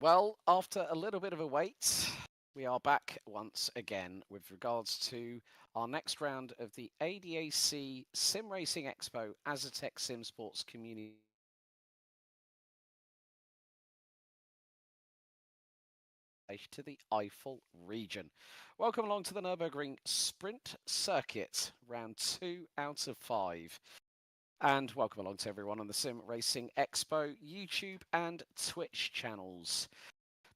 Well, after a little bit of a wait, we are back once again with regards to our next round of the ADAC SimRacing Expo Asetek Simsports Community to the Eifel region. Welcome along to the Nürburgring Sprint Circuit, round 2 out of 5. And welcome along to everyone on the Sim Racing Expo YouTube and Twitch channels,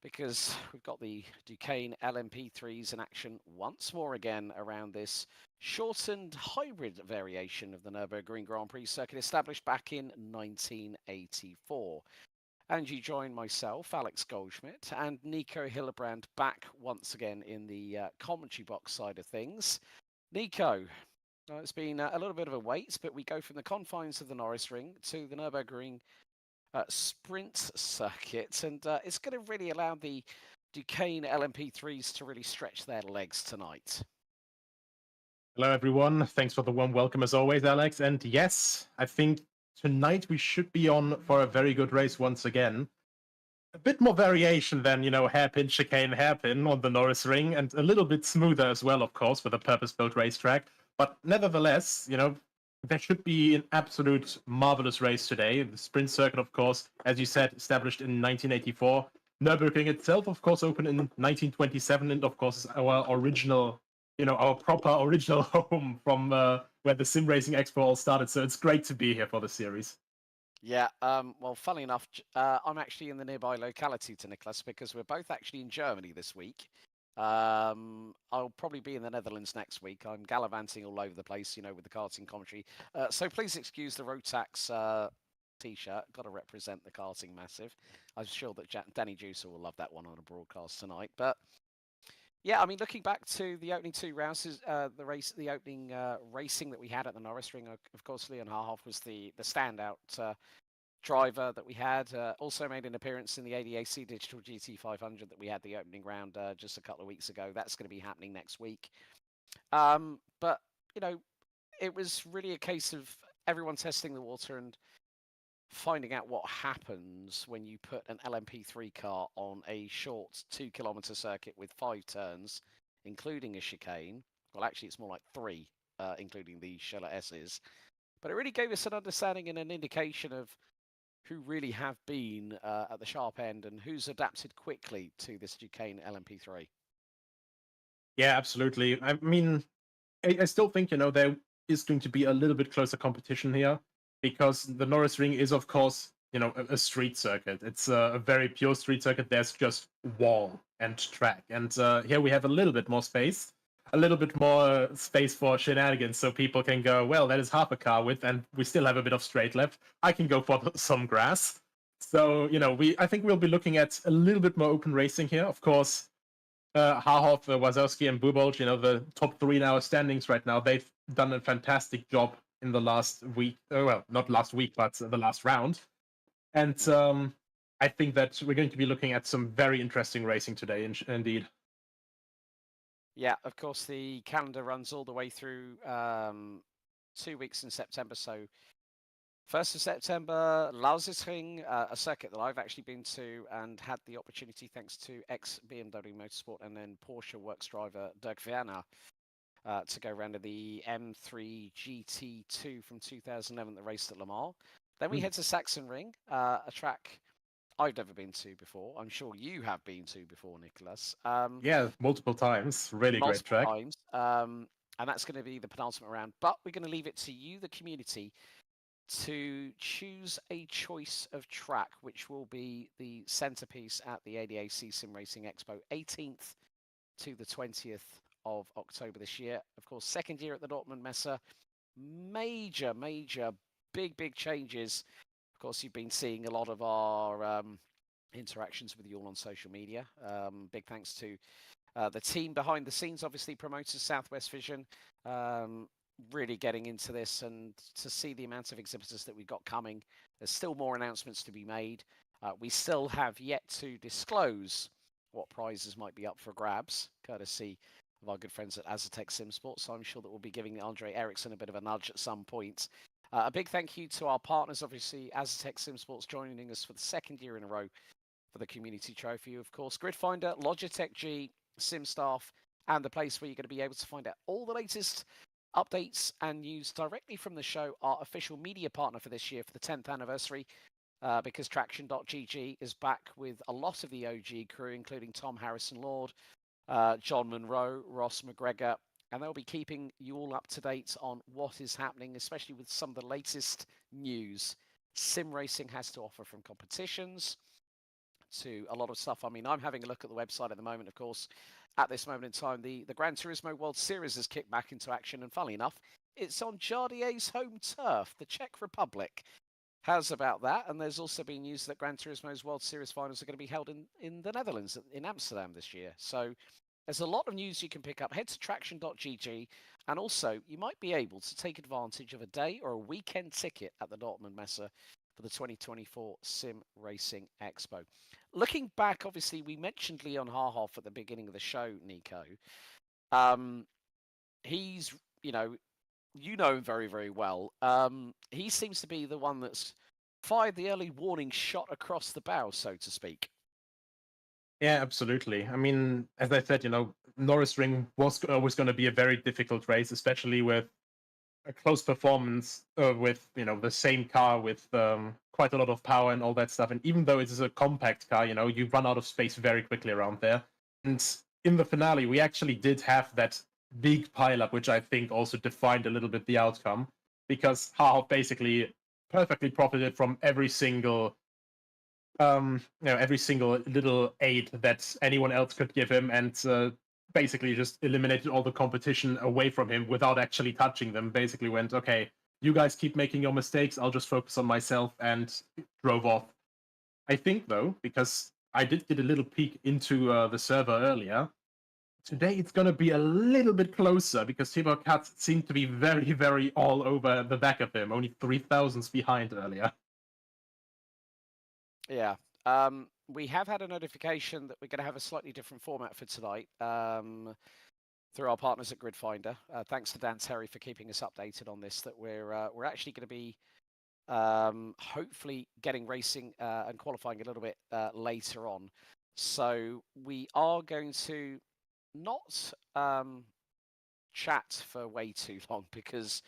because we've got the Duquesne LMP3s in action once more again around this shortened hybrid variation of the Nürburgring Grand Prix circuit established back in 1984. And you join myself, Alex Goldschmidt, and Nico Hillebrand back once again in the commentary box side of things. Nico, it's been a little bit of a wait, but we go from the confines of the Norisring to the Nürburgring sprint circuit, and it's going to really allow the Duquesne LMP3s to really stretch their legs tonight. Hello, everyone. Thanks for the warm welcome as always, Alex. And yes, I think tonight we should be on for a very good race once again. A bit more variation than, hairpin, chicane, hairpin on the Norisring, and a little bit smoother as well, of course, with a purpose-built racetrack. But nevertheless, there should be an absolute marvelous race today. The sprint circuit, of course, as you said, established in 1984. Nürburgring itself, of course, opened in 1927, and of course, our original, our proper original home from where the Sim Racing Expo all started. So it's great to be here for the series. Yeah, well, funnily enough, I'm actually in the nearby locality to Nicholas because we're both actually in Germany this week. I'll probably be in the Netherlands next week. I'm gallivanting all over the place, with the karting commentary. So please excuse the Rotax t-shirt. Got to represent the karting massive. I'm sure that Danny Juicer will love that one on a broadcast tonight. But yeah, I mean, looking back to the opening two rounds, the opening racing that we had at the Norisring, of course, Leon Harhoff was the standout driver that we had. Also made an appearance in the ADAC Digital GT 500 that we had the opening round just a couple of weeks ago. That's going to be happening next week. But, it was really a case of everyone testing the water and finding out what happens when you put an LMP3 car on a short 2-kilometer circuit with 5 turns, including a chicane. Well, actually, it's more like 3, including the Schiller S's. But it really gave us an understanding and an indication of who really have been at the sharp end and who's adapted quickly to this Duquesne LMP3. Yeah, absolutely. I mean, I still think, there is going to be a little bit closer competition here because the Norisring is, of course, a street circuit. It's a very pure street circuit. There's just wall and track. And here we have a little bit more space, a little bit more space for shenanigans so people can go, well, that is half a car width and we still have a bit of straight left. I can go for some grass. So, I think we'll be looking at a little bit more open racing here. Of course, Harhoff, Wazowski, and Bubolj, the top 3 in our standings right now, they've done a fantastic job in the last week. Well, not last week, but the last round. And I think that we're going to be looking at some very interesting racing today, indeed. Yeah, of course, the calendar runs all the way through 2 weeks in September. So 1st of September, Lautsitzring, a circuit that I've actually been to and had the opportunity, thanks to ex-BMW Motorsport and then Porsche works driver Dirk Werner, to go around in the M3 GT2 from 2011 that raced at Le Mans. Then we head to Sachsenring, a track I've never been to before. I'm sure you have been to before, Nicholas. Yeah, multiple times. Really great track. Times. And that's going to be the penultimate round. But we're going to leave it to you, the community, to choose a choice of track, which will be the centerpiece at the ADAC SimRacing Expo, 18th to the 20th of October this year. Of course, second year at the Dortmund Messe. Major, big changes. Of course, you've been seeing a lot of our interactions with you all on social media. Big thanks to the team behind the scenes, obviously promoters, Southwest Vision, really getting into this, and to see the amount of exhibitors that we've got coming. There's still more announcements to be made. We still have yet to disclose what prizes might be up for grabs, courtesy of our good friends at Asetek Simsports. So I'm sure that we'll be giving Andre Eriksson a bit of a nudge at some point. A big thank you to our partners, obviously, Asetek Simsports joining us for the 2nd year in a row for the Community Trophy. Of course, Gridfinder, Logitech G, SimStaff, and the place where you're going to be able to find out all the latest updates and news directly from the show. Our official media partner for this year for the 10th anniversary, because Traction.gg is back with a lot of the OG crew, including Tom Harrison-Lord, John Monroe, Ross McGregor, and they'll be keeping you all up to date on what is happening, especially with some of the latest news sim racing has to offer, from competitions to a lot of stuff. I mean, I'm having a look at the website at the moment, of course. At this moment in time, the Gran Turismo World Series has kicked back into action, and funnily enough, it's on Jardier's home turf, the Czech Republic. How's about that? And there's also been news that Gran Turismo's World Series finals are going to be held in the Netherlands, in Amsterdam this year. So there's a lot of news you can pick up. Head to traction.gg, and also you might be able to take advantage of a day or a weekend ticket at the Dortmund Messe for the 2024 Sim Racing Expo. Looking back, obviously, we mentioned Leon Harhoff at the beginning of the show, Nico. He's, you know him very, very well. He seems to be the one that's fired the early warning shot across the bow, so to speak. Yeah, absolutely. I mean, as I said, Norisring was always going to be a very difficult race, especially with a close performance with, the same car with quite a lot of power and all that stuff. And even though it is a compact car, you run out of space very quickly around there. And in the finale, we actually did have that big pileup, which I think also defined a little bit the outcome, because Harhoff basically perfectly profited from every single little aid that anyone else could give him, and basically just eliminated all the competition away from him without actually touching them. Basically went, okay, you guys keep making your mistakes, I'll just focus on myself, and drove off. I think, though, because I did get a little peek into the server earlier, today it's going to be a little bit closer, because Tibor Katz seemed to be very, very all over the back of him, only 3,000s behind earlier. Yeah. We have had a notification that we're going to have a slightly different format for tonight through our partners at Gridfinder. Thanks to Dan Terry for keeping us updated on this, that we're actually going to be hopefully getting racing and qualifying a little bit later on. So we are going to not chat for way too long, because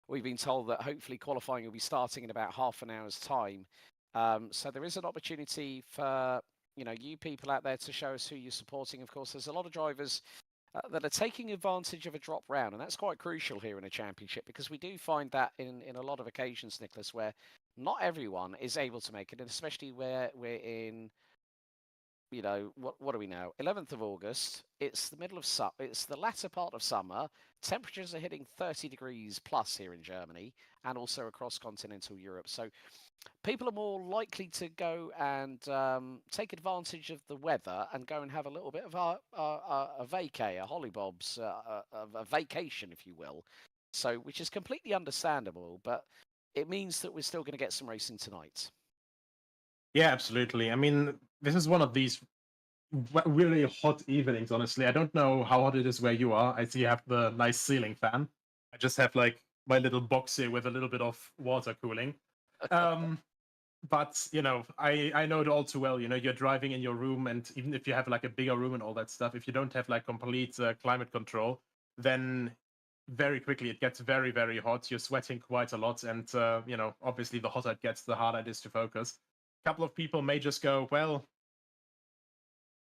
we've been told that hopefully qualifying will be starting in about half an hour's time. So there is an opportunity for you people out there to show us who you're supporting. Of course, there's a lot of drivers that are taking advantage of a drop round, and that's quite crucial here in a championship, because we do find that in a lot of occasions, Nicholas, where not everyone is able to make it, and especially where we're in, what are we now? 11th of August. It's the middle of summer. It's the latter part of summer. Temperatures are hitting 30 degrees plus here in Germany, and also across continental Europe. So people are more likely to go and take advantage of the weather and go and have a little bit of a vacay, a hollybobs, a vacation, if you will. So, which is completely understandable, but it means that we're still going to get some racing tonight. Yeah, absolutely. I mean, this is one of these really hot evenings, honestly. I don't know how hot it is where you are. I see you have the nice ceiling fan. I just have like my little box here with a little bit of water cooling. But I know it all too well. You're driving in your room, and even if you have like a bigger room and all that stuff, if you don't have like complete climate control, then very quickly it gets very, very hot. You're sweating quite a lot, and obviously the hotter it gets, the harder it is to focus. A couple of people may just go, well,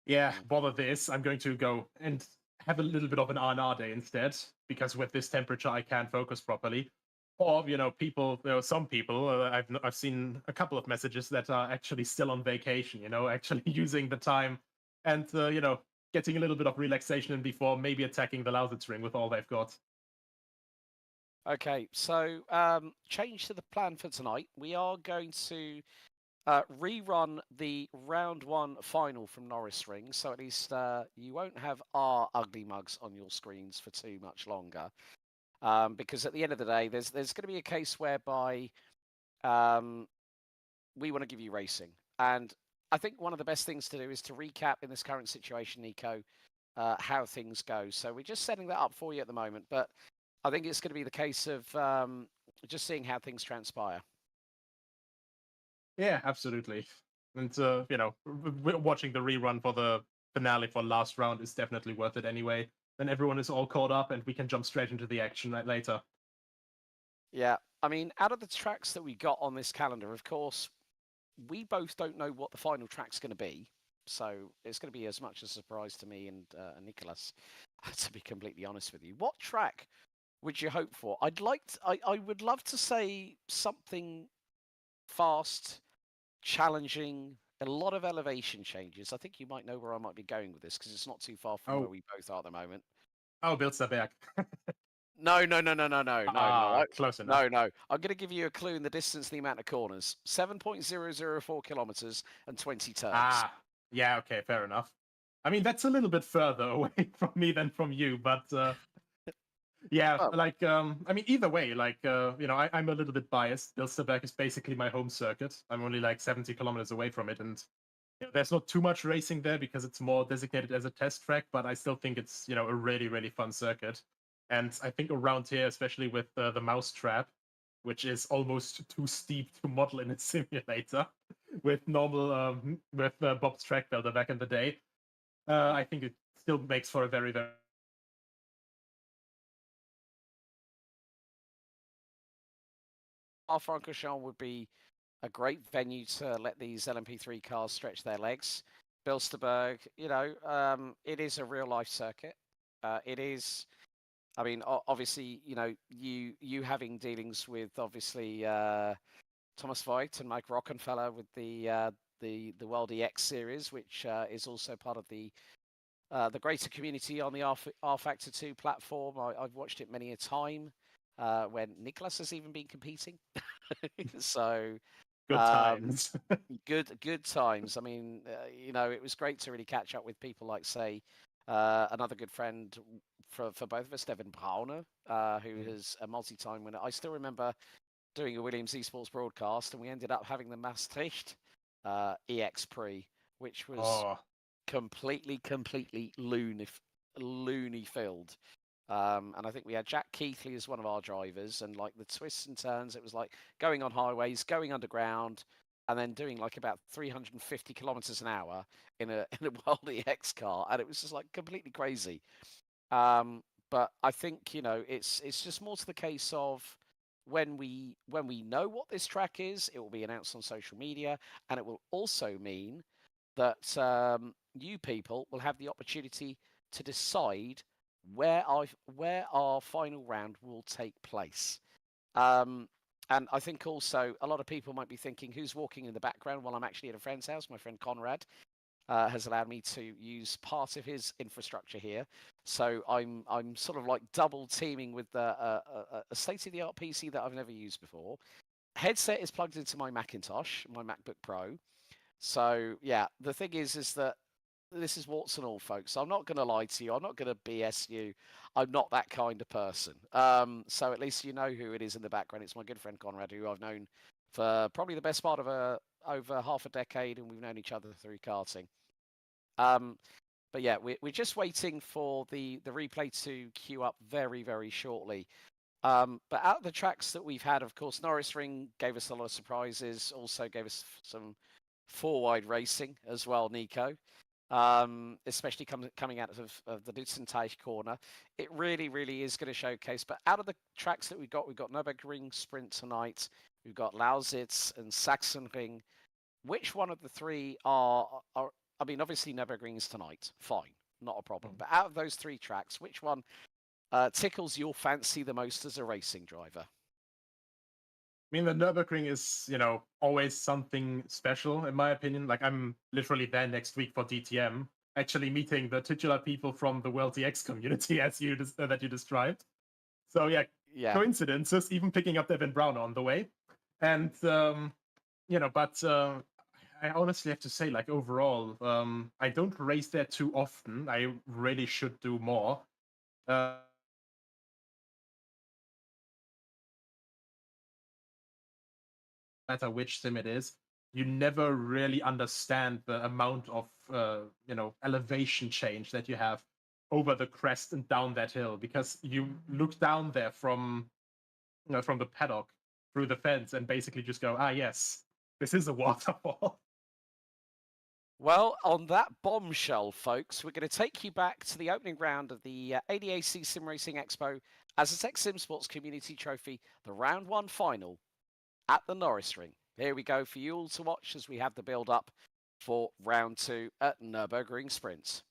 yeah, bother this. I'm going to go and have a little bit of an R&R day instead, because with this temperature I can't focus properly. Or people, some people, I've seen a couple of messages that are actually still on vacation. Actually using the time and getting a little bit of relaxation in before maybe attacking the Lautsitzring with all they've got. Okay, so change to the plan for tonight. We are going to rerun the round one final from Norisring, so at least you won't have our ugly mugs on your screens for too much longer. Because at the end of the day, there's going to be a case whereby we want to give you racing. And I think one of the best things to do is to recap in this current situation, Nico, how things go. So we're just setting that up for you at the moment, but I think it's going to be the case of just seeing how things transpire. Yeah, absolutely. And watching the rerun for the finale for last round is definitely worth it anyway. Then everyone is all caught up, and we can jump straight into the action later. Yeah, I mean, out of the tracks that we got on this calendar, of course, we both don't know what the final track's going to be. So it's going to be as much a surprise to me and Nicholas, to be completely honest with you. What track would you hope for? I would love to say something fast, challenging, a lot of elevation changes. I think you might know where I might be going with this because it's not too far from where we both are at the moment. Oh, Bilsterberg. No. Close enough. No. I'm going to give you a clue in the distance and the amount of corners. 7.004 kilometers and 20 turns. Yeah, okay, fair enough. I mean, that's a little bit further away from me than from you, but yeah, I mean, either way, I'm a little bit biased. Bilsterberg is basically my home circuit. I'm only like 70 kilometers away from it, and there's not too much racing there because it's more designated as a test track, but I still think it's, a really, really fun circuit. And I think around here, especially with the mousetrap, which is almost too steep to model in a simulator with normal, with Bob's track builder back in the day, I think it still makes for a very, very Francorchamps would be a great venue to let these LMP3 cars stretch their legs. Bilsterberg, it is a real life circuit. It is. I mean, obviously, you having dealings with obviously Thomas Voigt and Mike Rockenfeller with the World EX series, which is also part of the greater community on the R Factor 2 platform. I've watched it many a time when Nicholas has even been competing. So good times. good times. I mean, it was great to really catch up with people like, say, another good friend for both of us, Devin Brauner, who is a multi-time winner. I still remember doing a Williams Esports broadcast, and we ended up having the Maastricht EX Pre, which was completely loony filled. And I think we had Jack Keithley as one of our drivers, and like the twists and turns, it was like going on highways, going underground, and then doing like about 350 kilometers an hour in a World EX car, and it was just like completely crazy. But I think it's just more to the case of when we know what this track is, it will be announced on social media, and it will also mean that you people will have the opportunity to decide where our final round will take place. And I think also a lot of people might be thinking, who's walking in the background? Well, I'm actually at a friend's house. My friend Conrad has allowed me to use part of his infrastructure here. So I'm sort of like double teaming with a state-of-the-art PC that I've never used before. Headset is plugged into my Macintosh, my MacBook Pro. So yeah, the thing is that this is warts and all, folks. I'm not going to lie to you. I'm not going to BS you. I'm not that kind of person. So at least you know who it is in the background. It's my good friend Conrad, who I've known for probably the best part of over half a decade, and we've known each other through karting. But yeah, we're just waiting for the replay to queue up very, very shortly. But out of the tracks that we've had, of course, Norisring gave us a lot of surprises. Also gave us some four-wide racing as well, Nico. Especially coming out of the Lutzenteich corner. It really, really is going to showcase. But out of the tracks that we've got Nürburgring Sprint tonight. We've got Lautsitzring and Sachsenring. Which one of the three are I mean, obviously Nürburgring is tonight. Fine, not a problem. But out of those three tracks, which one tickles your fancy the most as a racing driver? I mean, the Nürburgring is, always something special, in my opinion. Like, I'm literally there next week for DTM, actually meeting the titular people from the World DX community, as that you described. So, yeah, coincidences, even picking up Devin Brown on the way. And, but I honestly have to say, like, overall, I don't race there too often. I really should do more. Matter which sim it is, you never really understand the amount of elevation change that you have over the crest and down that hill, because you look down there from the paddock through the fence and basically just go, yes, this is a waterfall. Well, on that bombshell, folks, we're going to take you back to the opening round of the ADAC SimRacing Expo Asetek Simsports Community Trophy, the round one final at the Norisring. Here we go for you all to watch as we have the build-up for round two at Nürburgring Sprints.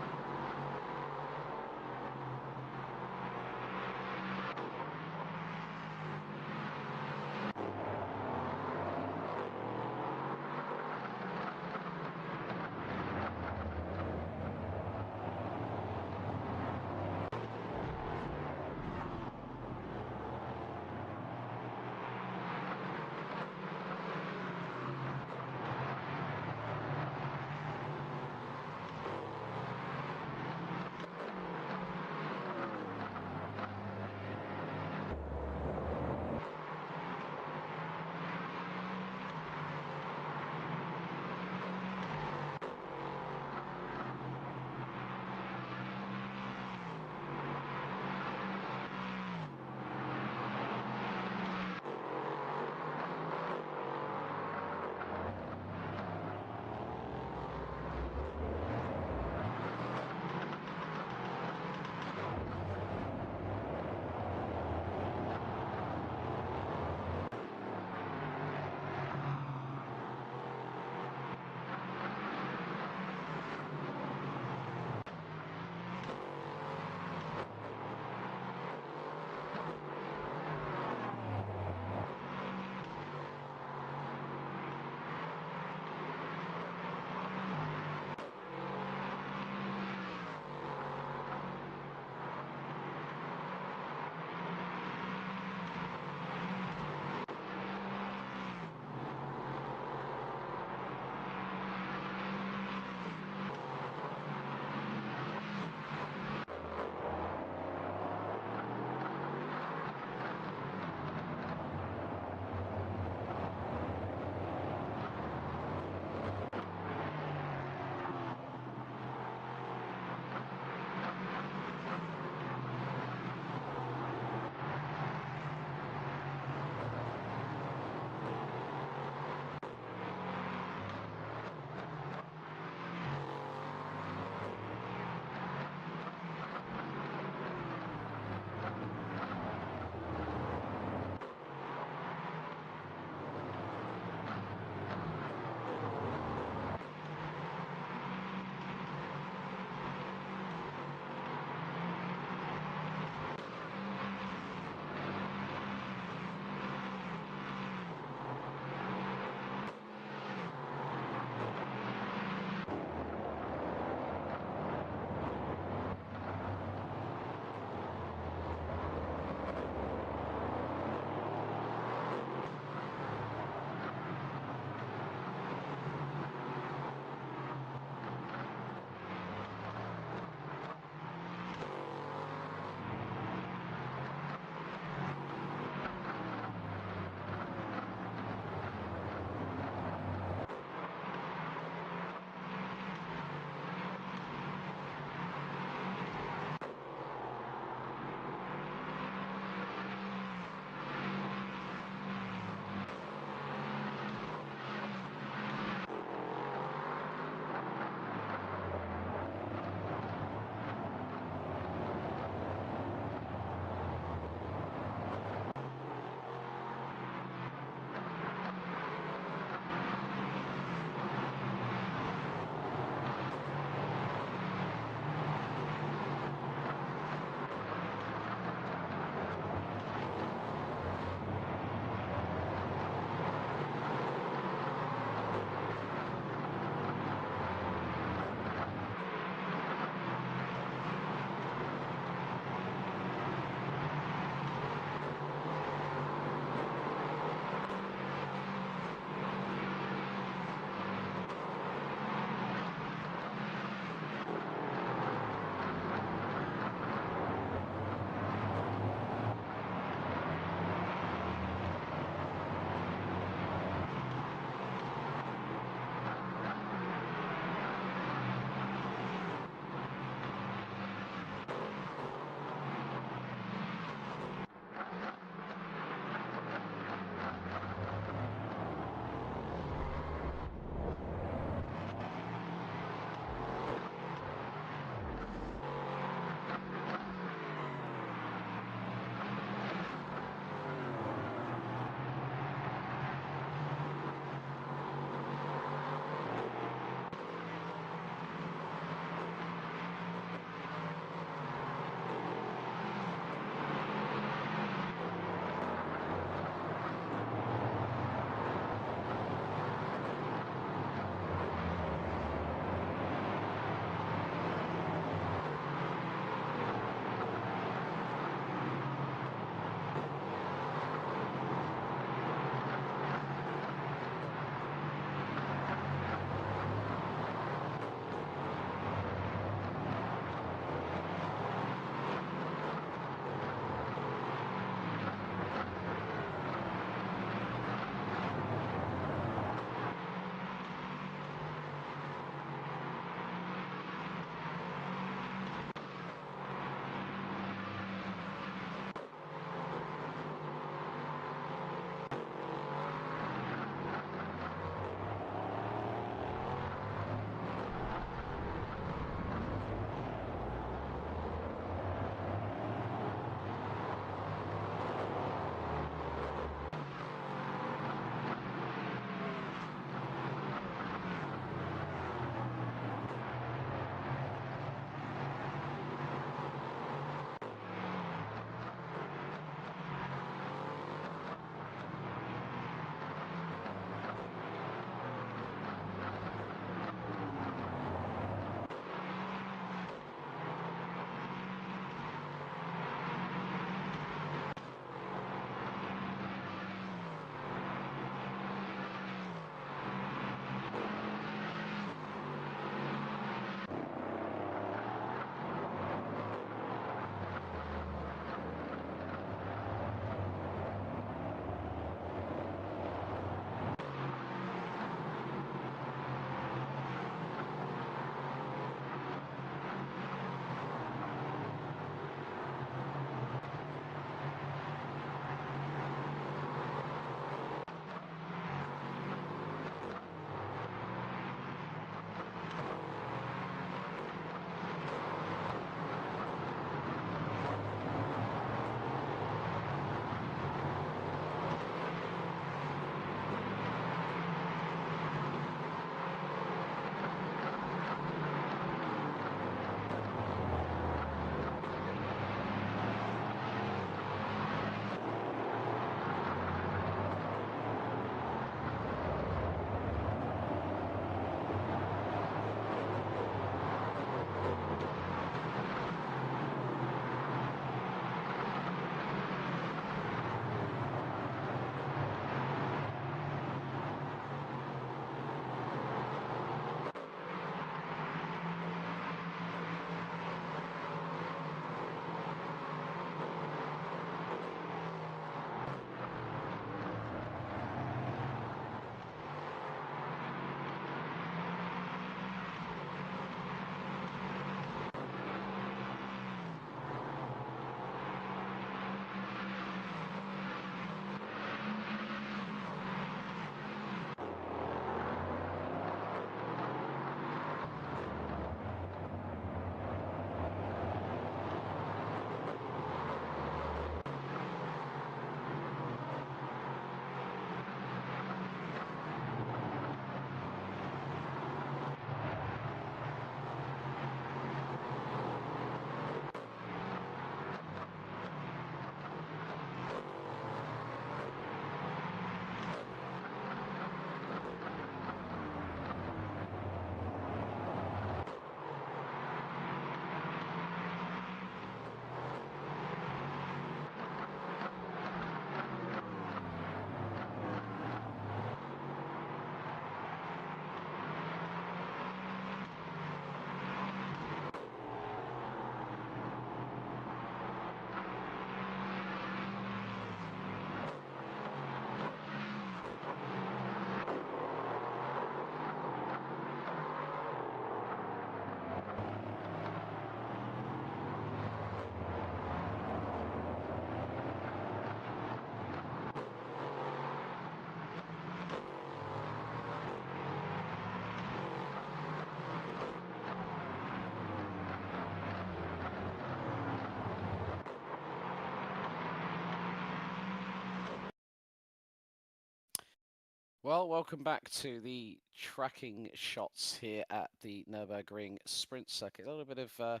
Well, welcome back to the tracking shots here at the Nürburgring Sprint Circuit. A little bit of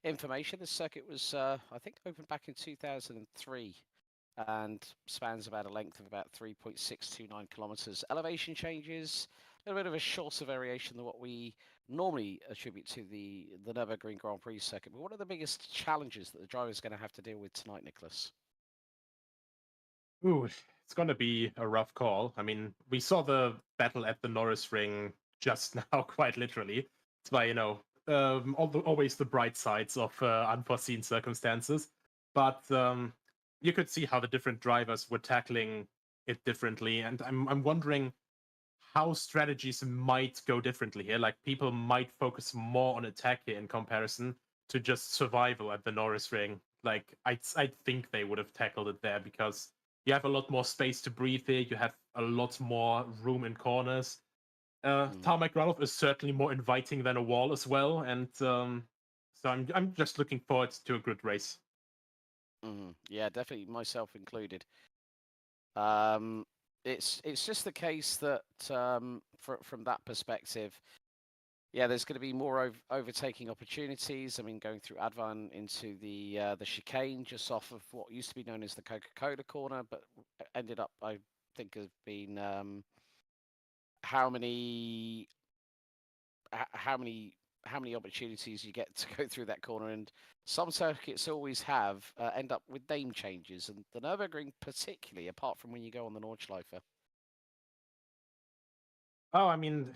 information. This circuit was, I think, opened back in 2003 and spans about a length of about 3.629 kilometers. Elevation changes, a little bit of a shorter variation than what we normally attribute to the Nürburgring Grand Prix circuit. But what are the biggest challenges that the driver is going to have to deal with tonight, Nicholas? Ooh, it's going to be a rough call. I mean, we saw the battle at the Norisring just now, quite literally. It's by, always the bright sides of unforeseen circumstances. But you could see how the different drivers were tackling it differently. And I'm wondering how strategies might go differently here. Like, people might focus more on attack here in comparison to just survival at the Norisring. Like, I think they would have tackled it there because you have a lot more space to breathe here. You have a lot more room in corners. Tarmac runoff is certainly more inviting than a wall as well, and so I'm just looking forward to a good race. Yeah, definitely, myself included. It's just the case that from that perspective, yeah, there's going to be more overtaking opportunities. I mean, going through Advan into the chicane just off of what used to be known as the Coca-Cola corner, but ended up, I think, has been how many opportunities you get to go through that corner, and some circuits always have end up with name changes, and the Nürburgring particularly, apart from when you go on the Nordschleife. Oh, I mean,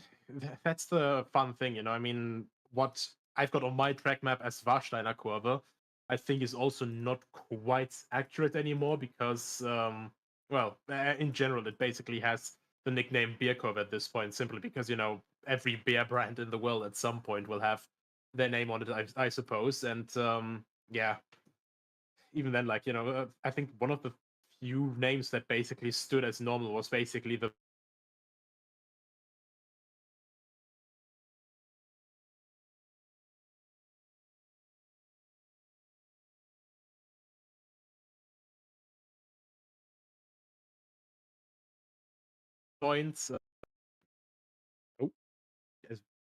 that's the fun thing, I mean, what I've got on my track map as Warsteiner Kurve, I think is also not quite accurate anymore because, in general, it basically has the nickname Beer Curve at this point, simply because, every beer brand in the world at some point will have their name on it, I suppose. And, yeah, even then, I think one of the few names that basically stood as normal was basically the points. A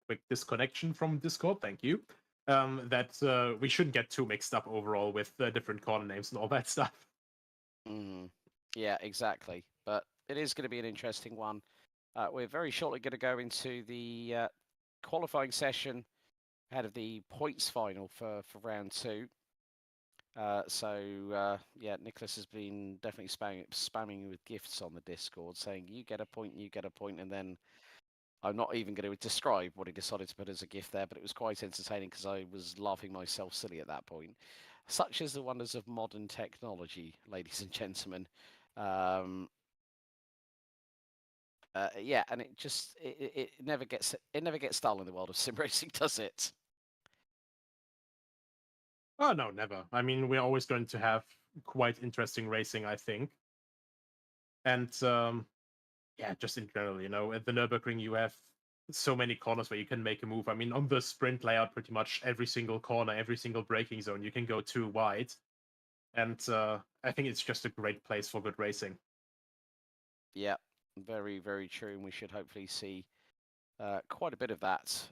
quick disconnection from Discord, thank you. That we shouldn't get too mixed up overall with different corner names and all that stuff. Yeah, exactly. But it is going to be an interesting one. We're very shortly going to go into the qualifying session ahead of the points final for round two. Yeah, Nicholas has been definitely spamming with gifts on the Discord, saying you get a point, and then I'm not even going to describe what he decided to put as a gift there, but it was quite entertaining because I was laughing myself silly at that point. Such is the wonders of modern technology, ladies and gentlemen. Yeah, and it never gets dull in the world of sim racing, does it? Oh no, never. I mean, we're always going to have quite interesting racing, I think. And yeah, just in general, at the Nürburgring you have so many corners where you can make a move. I mean, on the sprint layout, pretty much every single corner, every single braking zone, you can go too wide. And I think it's just a great place for good racing. Yeah, very, very true. And we should hopefully see quite a bit of that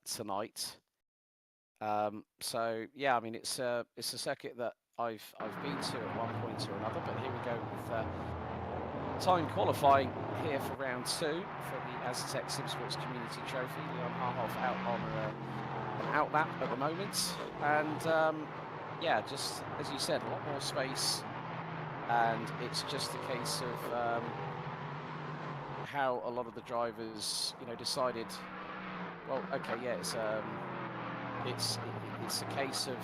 tonight. So yeah, I mean, it's a circuit that I've been to at one point or another, but here we go with time qualifying here for round two for the Asetek Simsports Community Trophy. Leon Harhoff out on an outlap at the moment, and yeah, just as you said, a lot more space, and it's just a case of how a lot of the drivers, decided. Well, okay, yeah, it's a case of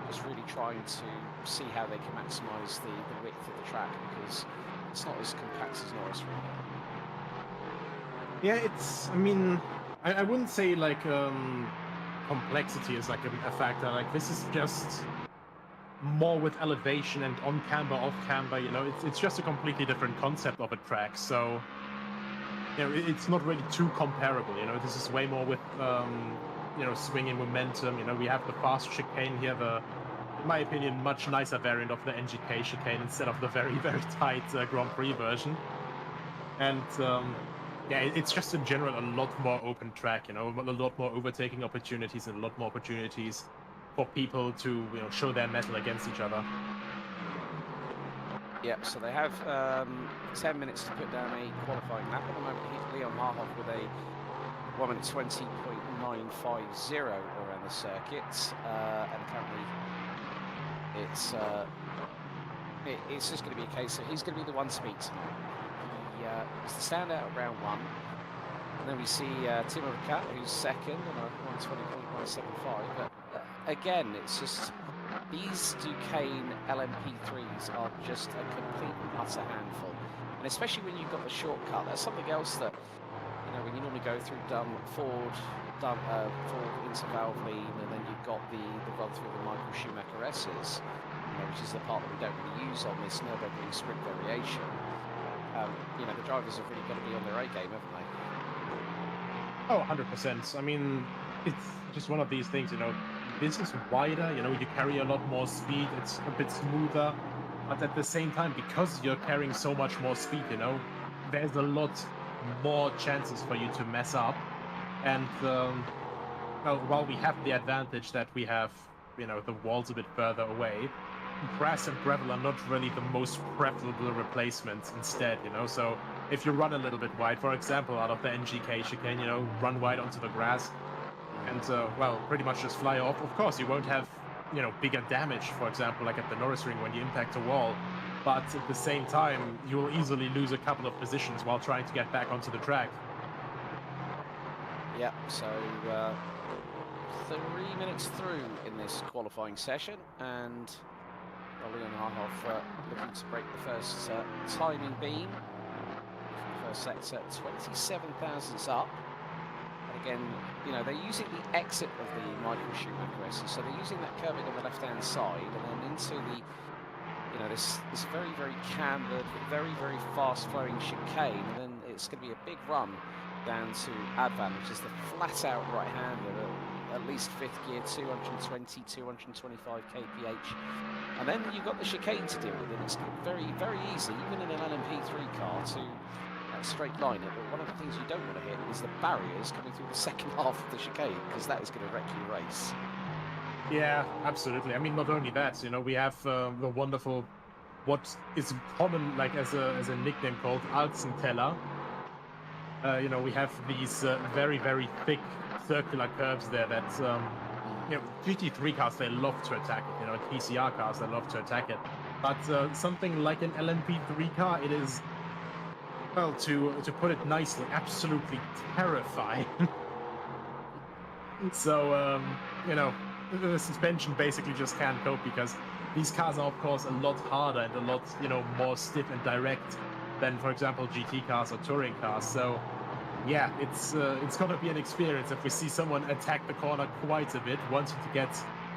just really trying to see how they can maximise the width of the track, because it's not as compact as Norisring. Yeah, I mean, I wouldn't say like complexity is like a factor. Like, this is just more with elevation and on camber, off camber. It's just a completely different concept of a track. So it's not really too comparable. This is way more with swinging momentum. We have the fast chicane here, in my opinion, much nicer variant of the NGK chicane instead of the very, very tight Grand Prix version. And yeah, it's just in general a lot more open track, you know, a lot more overtaking opportunities and a lot more opportunities for people to, you know, show their mettle against each other. Yeah, so they have 10 minutes to put down a qualifying lap. At the moment, Leon Harhoff with a 1 minute 20.950 around the circuit, and currently it's just going to be a case of he's going to be the one to beat tonight. He's the standout at round 1, and then we see Timo Rakat, who's second on a 120.175. But again, it's just these Duquesne LMP3s are just a complete and utter handful, and especially when you've got the shortcut. That's something else that, you know, when you normally go through Ford into Valvoline, and then you've got the run through the Michael Schumacher S's, you know, which is the part that we don't really use on this Nürburgring sprint variation. You know, the drivers have really got to be on their A game, haven't they? Oh, 100%. I mean, it's just one of these things, you know, this is wider, you know, you carry a lot more speed, it's a bit smoother, but at the same time, because you're carrying so much more speed, you know, there's a lot more chances for you to mess up. And well, while we have the advantage that we have, you know, the walls a bit further away, grass and gravel are not really the most preferable replacements instead, you know. So if you run a little bit wide, for example, out of the NGK chicane, you know, run wide onto the grass and, well, pretty much just fly off. Of course, you won't have, you know, bigger damage, for example, like at the Norisring when you impact a wall. But at the same time, you will easily lose a couple of positions while trying to get back onto the track. Yeah, so 3 minutes through in this qualifying session, and Leon Harhoff looking to break the first timing beam. The first sector, 27 thousandths up. And again, you know, they're using the exit of the Michael Schumacher S, so they're using that curving on the left-hand side, and then into the, you know, this very, very cambered, very, very fast-flowing chicane, and then it's going to be a big run down to Advan, which is the flat-out right-hander, at least 5th gear, 220, 225 kph. And then you've got the chicane to deal with, and it's very, very easy, even in an LMP3 car, to straight line it. But one of the things you don't want to hit is the barriers coming through the second half of the chicane, because that is going to wreck your race. Yeah, absolutely. I mean, not only that, you know, we have the wonderful, what is common, like as a nickname called Alzenteller. You know, we have these very, very thick circular curves there that, you know, GT3 cars, they love to attack it. You know, TCR cars, they love to attack it. But something like an LMP3 car, it is, well, to put it nicely, absolutely terrifying. So, you know, the suspension basically just can't cope, because these cars are, of course, a lot harder and a lot, you know, more stiff and direct than, for example, GT cars or touring cars. So, yeah, it's gonna be an experience if we see someone attack the corner quite a bit, wanting to get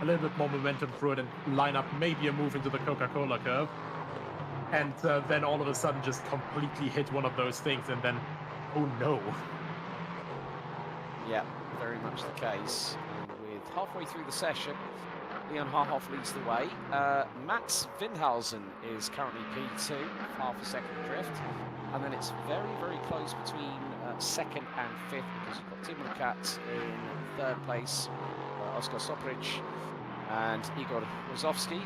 a little bit more momentum through it and line up maybe a move into the Coca-Cola curve, and then all of a sudden just completely hit one of those things, and then, oh no. Yeah, very much the case. And with halfway through the session, Leon Harhoff leads the way. Mats Windhausen is currently P2, half a second drift. And then it's very, very close between second and fifth, because you've got Timo Rakat in third place, Oskar Soprich and Igor Rozovsky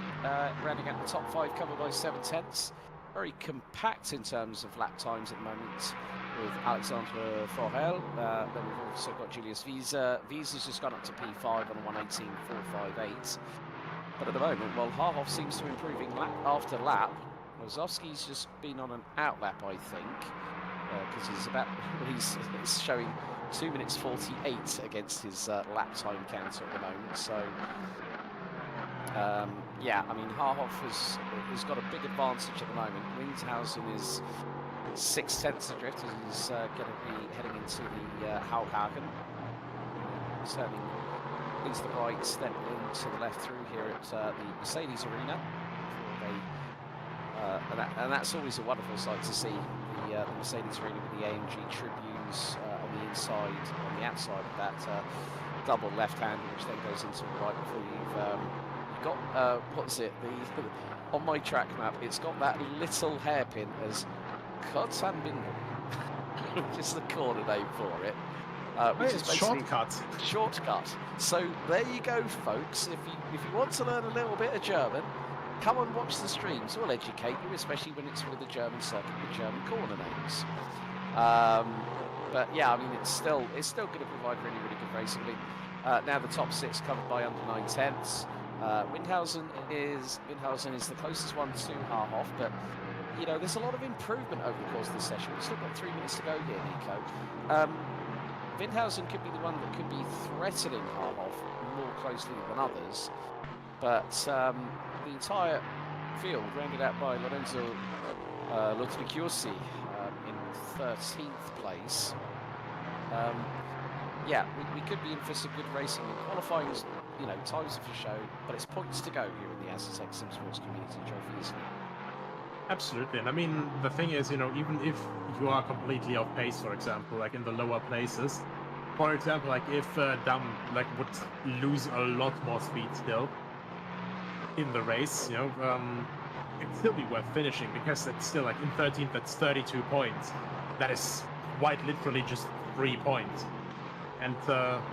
rounding out the top 5, covered by 7/10. Very compact in terms of lap times at the moment, with Alexandre Forel. Then we've also got Julius Wiese. Wiese's just gone up to P5 on a 118.458. But at the moment, well, Harhoff seems to be improving lap after lap. Rozovsky's just been on an outlap, I think, because he's showing 2 minutes 48 against his lap time counter at the moment. So, yeah, I mean, Harhoff has got a big advantage at the moment. Windhausen is 6/10 adrift, as he's going to be heading into the Hauhagen, turning into the right, then into the left through here at the Mercedes Arena. And that's always a wonderful sight to see, the Mercedes Arena with the AMG tribunes on the inside, on the outside of that double left-hand, which then goes into the right before you've got, what's it, on my track map, it's got that little hairpin as Kotzanbinden. which is the corner name for it. Which is It's shortcut. Shortcut. So there you go, folks. If you want to learn a little bit of German, come and watch the streams. We'll educate you, especially when it's with the German circuit with German corner names. But yeah, I mean, it's still going to provide really good racing. I mean, now the top 6 covered by under 9/10. Windhausen is the closest one to Haarhoff, but you know, there's a lot of improvement over the course of this session. We've still got 3 minutes to go here, Nico. Windhausen could be the one that could be threatening Haarhoff more closely than others, but the entire field rounded out by Lorenzo Lautsitzring in 13th place. Yeah, we could be in for some good racing. And qualifying is, you know, times for show, but it's points to go here in the Asetek Simsports Community Trophy, isn't it? Absolutely, and I mean, the thing is, you know, even if you are completely off pace, for example, like in the lower places, for example, like if Dam would lose a lot more speed still in the race, you know, it'd still be worth finishing, because it's still like in 13th, that's 32 points. That is quite literally just 3 points, and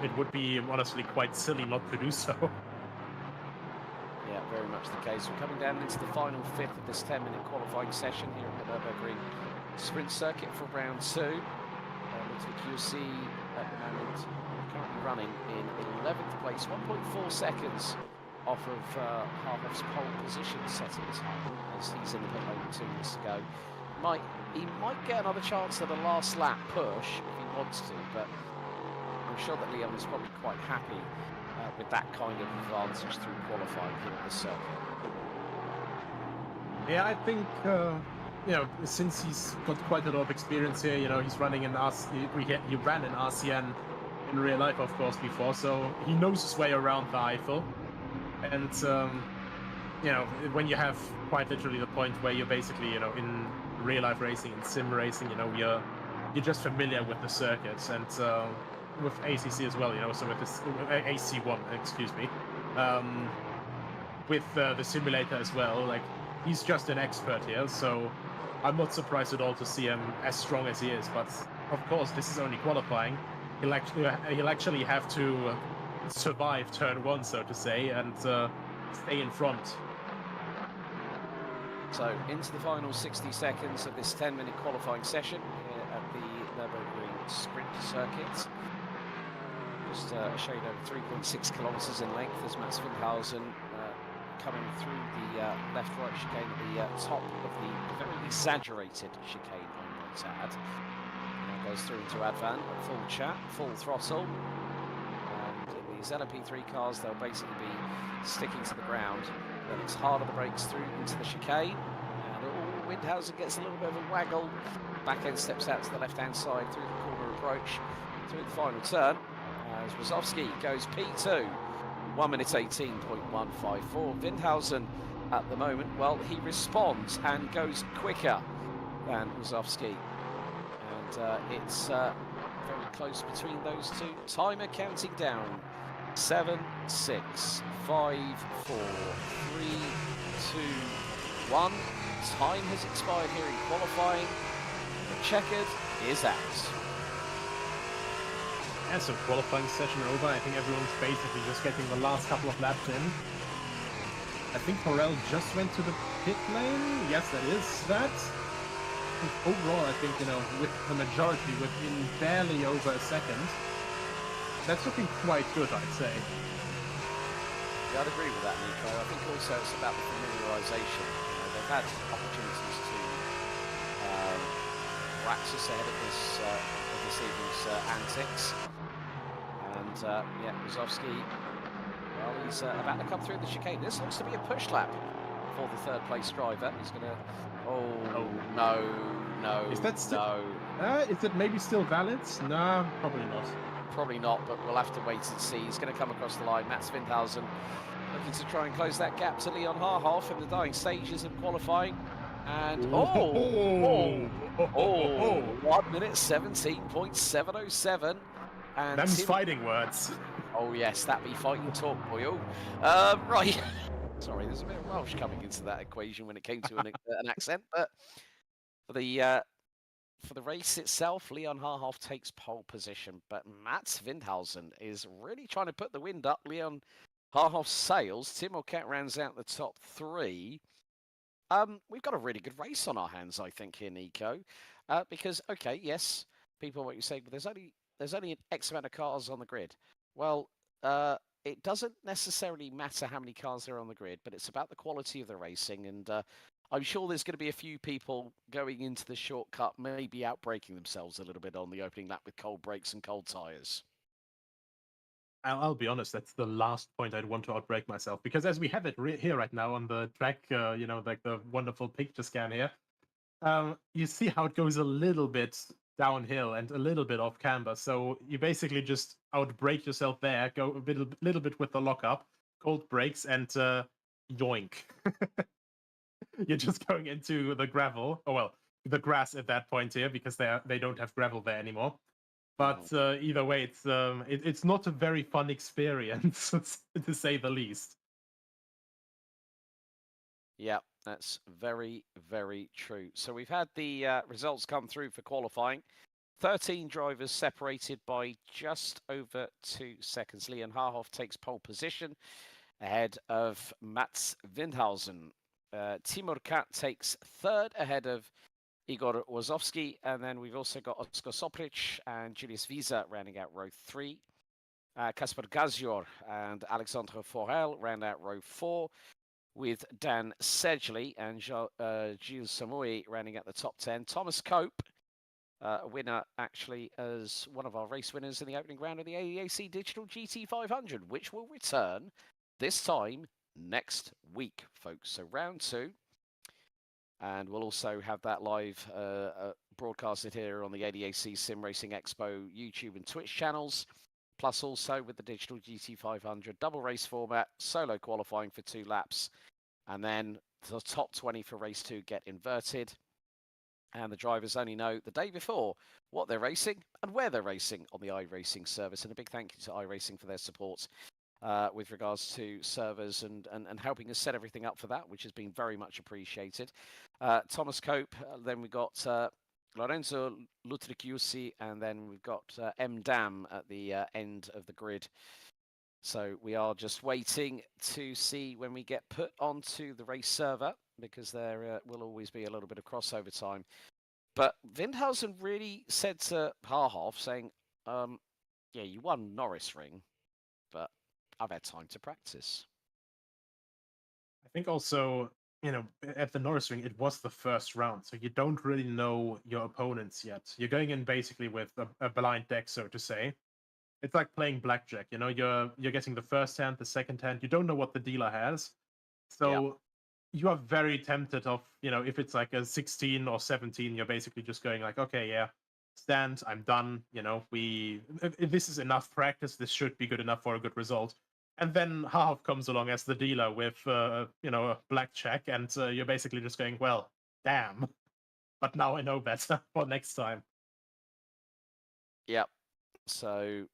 it would be honestly quite silly not to do so. Yeah, very much the case. We're coming down into the final 5th of this 10-minute qualifying session here at the Nürburgring sprint circuit for round 2. Looks like you'll see at the moment currently running in 11th place, 1.4 seconds off of Haarhoff's pole position settings, as he's in the pit lane with 2 minutes to go. He might get another chance at a last lap push if he wants to, but I'm sure that Leon is probably quite happy with that kind of advantage through qualifying here at the circuit. Yeah, I think, you know, since he's got quite a lot of experience here, you know, he's running in he ran in RCN in real life, of course, before, so he knows his way around the Eifel. And, you know, when you have quite literally the point where you're basically, you know, in real life racing and sim racing, you know, you're just familiar with the circuits, and with ACC as well, you know, so with this AC1, excuse me, with the simulator as well, like, he's just an expert here, so I'm not surprised at all to see him as strong as he is. But of course, this is only qualifying. He'll actually have to survive turn 1, so to say, and stay in front. So into the final 60 seconds of this 10-minute qualifying session here at the Nürburgring sprint circuit. Just a shade over 3.6 kilometres in length as Mats Windhausen coming through the left-right chicane at the top of the very exaggerated chicane, I might add. Now goes through into Advan at full chat, full throttle. And in these LMP3 cars, they'll basically be sticking to the ground. Then it's harder the brakes through into the chicane. And Windhausen gets a little bit of a waggle. Back end steps out to the left-hand side through the corner approach, through the final turn. As Wazowski goes P2, 1 minute 18.154. Windhausen at the moment, well, he responds and goes quicker than Wazowski. And it's very close between those two. Timer counting down. 7, 6, 5, 4, 3, 2, 1. Time has expired here in qualifying. The checkered is out. And so qualifying session over. I think everyone's basically just getting the last couple of laps in. I think Morel just went to the pit lane. Yes, that is that. And overall, I think, you know, with the majority within barely over a second, that's looking quite good, I'd say. Yeah, I'd agree with that, Nico. I think also it's about the familiarisation. You know, they've had opportunities to practice ahead of this evening's antics. And yeah, Wazowski, well, he's about to come through the chicane. This looks to be a push lap for the third place driver. He's going to, oh no. Is that still, is it maybe still valid? No, probably not. Probably not, but we'll have to wait and see. He's going to come across the line. Mats Windhausen looking to try and close that gap to Leon Haarhoff in the dying stages of qualifying. And 1 minute 17.707. And them's fighting words. Oh yes, that be fighting talk, boy. Right. Sorry, there's a bit of Welsh coming into that equation when it came to an accent, but the for the race itself, Leon Harhoff takes pole position, but Mats Windhausen is really trying to put the wind up Leon Harhoff's sails. Timo Cat rounds out the top 3. We've got a really good race on our hands, I think, here, Nico. Because, okay, yes, people, what you say, but there's only an X amount of cars on the grid. Well, it doesn't necessarily matter how many cars there are on the grid, but it's about the quality of the racing. And I'm sure there's going to be a few people going into the shortcut, maybe outbraking themselves a little bit on the opening lap with cold brakes and cold tyres. I'll be honest, that's the last point I'd want to outbreak myself, because as we have it here right now on the track, like the wonderful picture scan here, you see how it goes a little bit downhill and a little bit off camber. So you basically just outbrake yourself there, go a little bit with the lockup, cold brakes, and yoink. You're just going into the gravel, the grass at that point here, because they don't have gravel there anymore. But either way, it's not a very fun experience, to say the least. Yeah, that's very, very true. So we've had the results come through for qualifying. 13 drivers separated by just over 2 seconds. Leon Harhoff takes pole position ahead of Mats Windhausen. Timur Kat takes 3rd ahead of Igor Wazowski, and then we've also got Oskar Soprich and Julius Visa rounding out row 3. Kasper Gazior and Alexandre Forel round out row 4, with Dan Sedgley and Gilles Samoy rounding out the top 10. Thomas Cope, a winner actually as one of our race winners in the opening round of the ADAC Digital GT 500, which will return this time next week, folks. So round 2. And we'll also have that live broadcasted here on the ADAC SimRacing Expo YouTube and Twitch channels. Plus also with the Digital GT 500 double race format, solo qualifying for 2 laps. And then the top 20 for race 2 get inverted. And the drivers only know the day before what they're racing and where they're racing on the iRacing service. And a big thank you to iRacing for their support with regards to servers and helping us set everything up for that, which has been very much appreciated. Thomas Cope, then we've got Lorenzo Lutrichiusi, and then we've got M. Dam at the end of the grid. So we are just waiting to see when we get put onto the race server, because there will always be a little bit of crossover time. But Windhausen really said to Harhoff, saying, yeah, you won Norisring, but I've had time to practice. I think also, at the Norisring, it was the first round, so you don't really know your opponents yet. You're going in basically with a blind deck, so to say. It's like playing blackjack, you're getting the first hand, the second hand, you don't know what the dealer has. So you are very tempted of, if it's like a 16 or 17, you're basically just going like, okay, yeah, stand, I'm done, if this is enough practice, this should be good enough for a good result. And then Harhoff comes along as the dealer with, a blackjack, and you're basically just going, well, damn. But now I know better for next time. Yep. So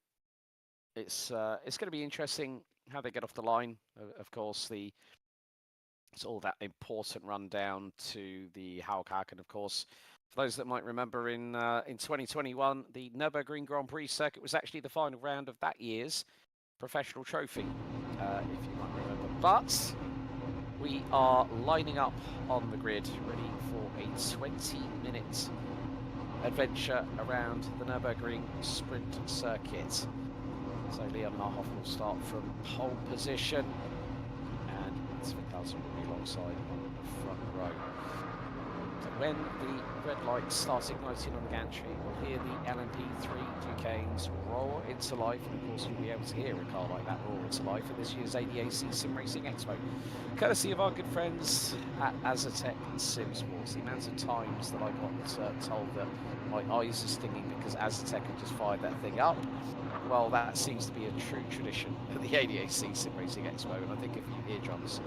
it's going to be interesting how they get off the line. Of course, it's all that important rundown to the Haukhaken, of course. For those that might remember, in 2021, the Nürburgring Grand Prix circuit was actually the final round of that year's professional trophy, if you might remember. But we are lining up on the grid, ready for a 20-minute adventure around the Nürburgring sprint circuit. So Leon Harhoff will start from pole position, and Windhausen will be alongside on the front row. So when the red lights start igniting on the gantry, we'll hear the LMP3 Duquesnes roar into life, and of course you'll be able to hear a car like that roar into life at this year's ADAC SimRacing Expo, courtesy of our good friends at Asetek Simsports. The amount of times that I got told that my eyes are stinging because Asetek had just fired that thing up, well, that seems to be a true tradition at the ADAC SimRacing Expo, and I think a few eardrums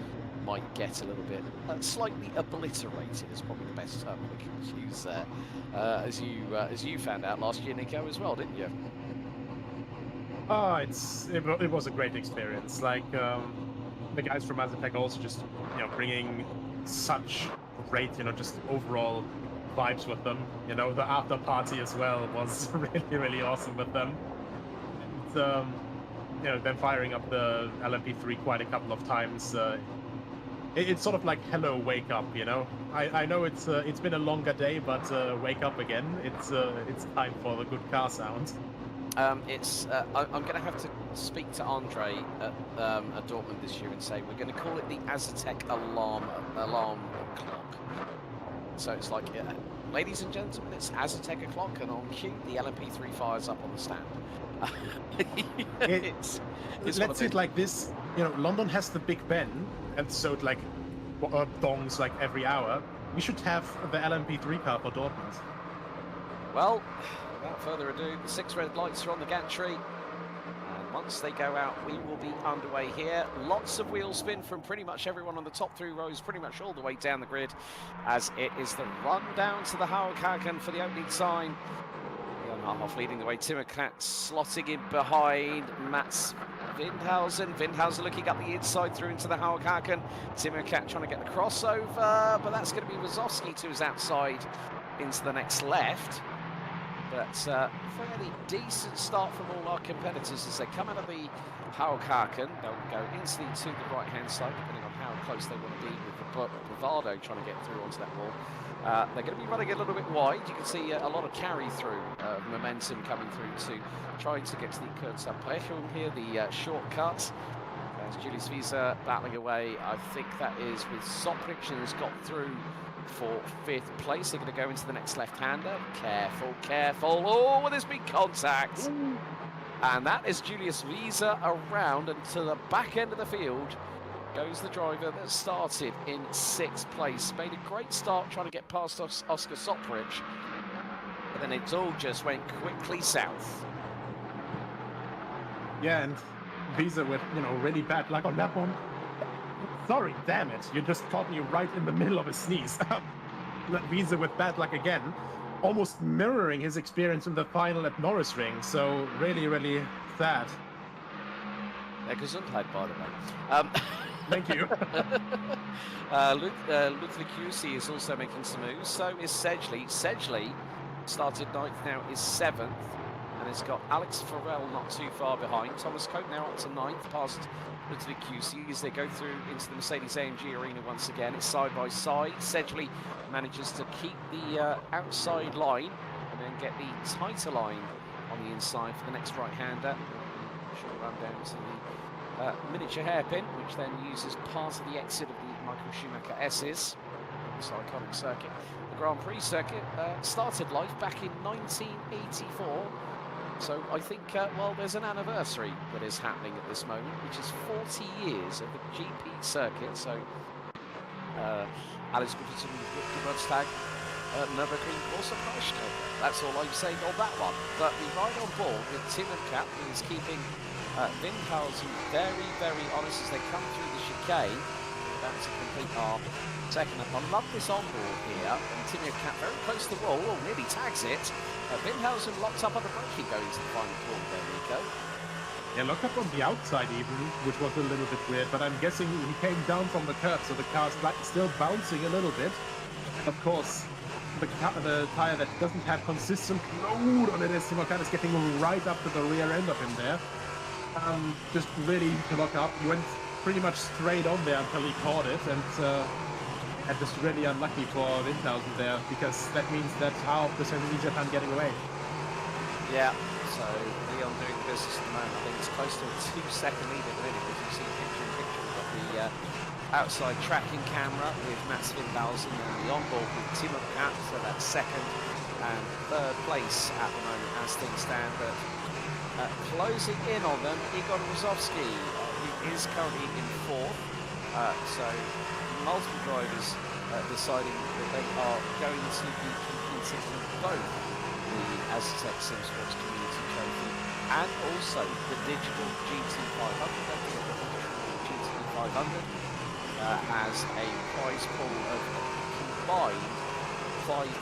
might get a little bit slightly obliterated is probably the best term we can use there, as you found out last year, Nico, as well, didn't you? Oh, it was a great experience. Like the guys from Asetek also just bringing such great just overall vibes with them. You know, the after party as well was really awesome with them. And, you know, them firing up the LMP3 quite a couple of times. It's sort of like, hello, wake up, you know? I know it's been a longer day, but wake up again. It's time for the good car sound. I'm going to have to speak to Andre at Dortmund this year and say we're going to call it the Asetek alarm clock. So it's like, ladies and gentlemen, it's Asetek o'clock, and on cue, the LMP3 fires up on the stand. Let's see it like this. You know, London has the Big Ben, and so it like dongs like every hour. We should have the LMP3 car for Dortmund. Well, without further ado, the 6 red lights are on the gantry, and once they go out, we will be underway here. Lots of wheel spin from pretty much everyone on the top 3 rows, pretty much all the way down the grid, as it is the run down to the Haughagen for the opening sign. Off leading the way, Timmercat slotting in behind Mats Windhausen. Windhausen looking up the inside through into the Haughagen. Timmercat trying to get the crossover, but that's going to be Wazowski to his outside into the next left. But fairly decent start from all our competitors as they come out of the Haughagen. They'll go instantly to the right-hand side, depending on how close they want to be with Bravado trying to get through onto that wall. They're going to be running a little bit wide. You can see a lot of carry-through momentum coming through to trying to get to the Kurzabbrechung here, the shortcut. As Julius Wieser battling away, I think that is with Soprich, and has got through for 5th place. They're going to go into the next left-hander. Careful, careful. Oh, well, there's been contact. Ooh. And that is Julius Wieser around, and to the back end of the field goes the driver that started in 6th place. Made a great start trying to get past Oscar Soprich, but then it all just went quickly south. Yeah, and Wieser with, you know, really bad luck on that one. Sorry, damn it, you just caught me right in the middle of a sneeze. Wieser with bad luck again, almost mirroring his experience in the final at Norisring, so really sad. Gesundheit, by the way. Thank you. Ludwig Jussi is also making some moves. So is Sedgley. Sedgley started 9th, now is 7th. And it's got Alex Farrell not too far behind. Thomas Cope now up to 9th, past Ludwig Jussi as they go through into the Mercedes-AMG arena once again. It's side by side. Sedgley manages to keep the outside line and then get the tighter line on the inside for the next right-hander. Short run down to the miniature hairpin, which then uses part of the exit of the Michael Schumacher S's. This iconic circuit. The Grand Prix circuit started life back in 1984. So I think, well, there's an anniversary that is happening at this moment, which is 40 years of the GP circuit. So, alles Gute zum Geburtstag, Nürburgring große Preisstelle. That's all I'm saying on that one. But we ride on board with Timmercat, who is keeping Windhausen very honest as they come through the chicane. About to complete our second up. I love this on board here, and Timmercat very close to the wall, or nearly tags it. Windhausen locked up on the braking going to the final corner there, Nico. Yeah, locked up on the outside even, which was a little bit weird, but I'm guessing he came down from the curb, so the car's still bouncing a little bit. And of course, the tire that doesn't have consistent load on it as Timmercat is getting right up to the rear end of him there. Just really to lock up. He went pretty much straight on there until he caught it, and just really unlucky for Windhausen there, because that means that half the easier time getting away. Yeah, so Leon doing business at the moment. I think it's close to a 2-second lead at the minute, as you see picture in picture. We've got the outside tracking camera with Mats Windhausen and the onboard with Timmercat, so that's 2nd and 3rd place at the moment as things stand. But closing in on them, Igor Wazowski, who is currently in 4th. So multiple drivers deciding that they are going to be competing in both the Asetek Simsports Community Trophy and also the digital GT500. Don't forget the GT500 has a prize pool of a combined €5,000.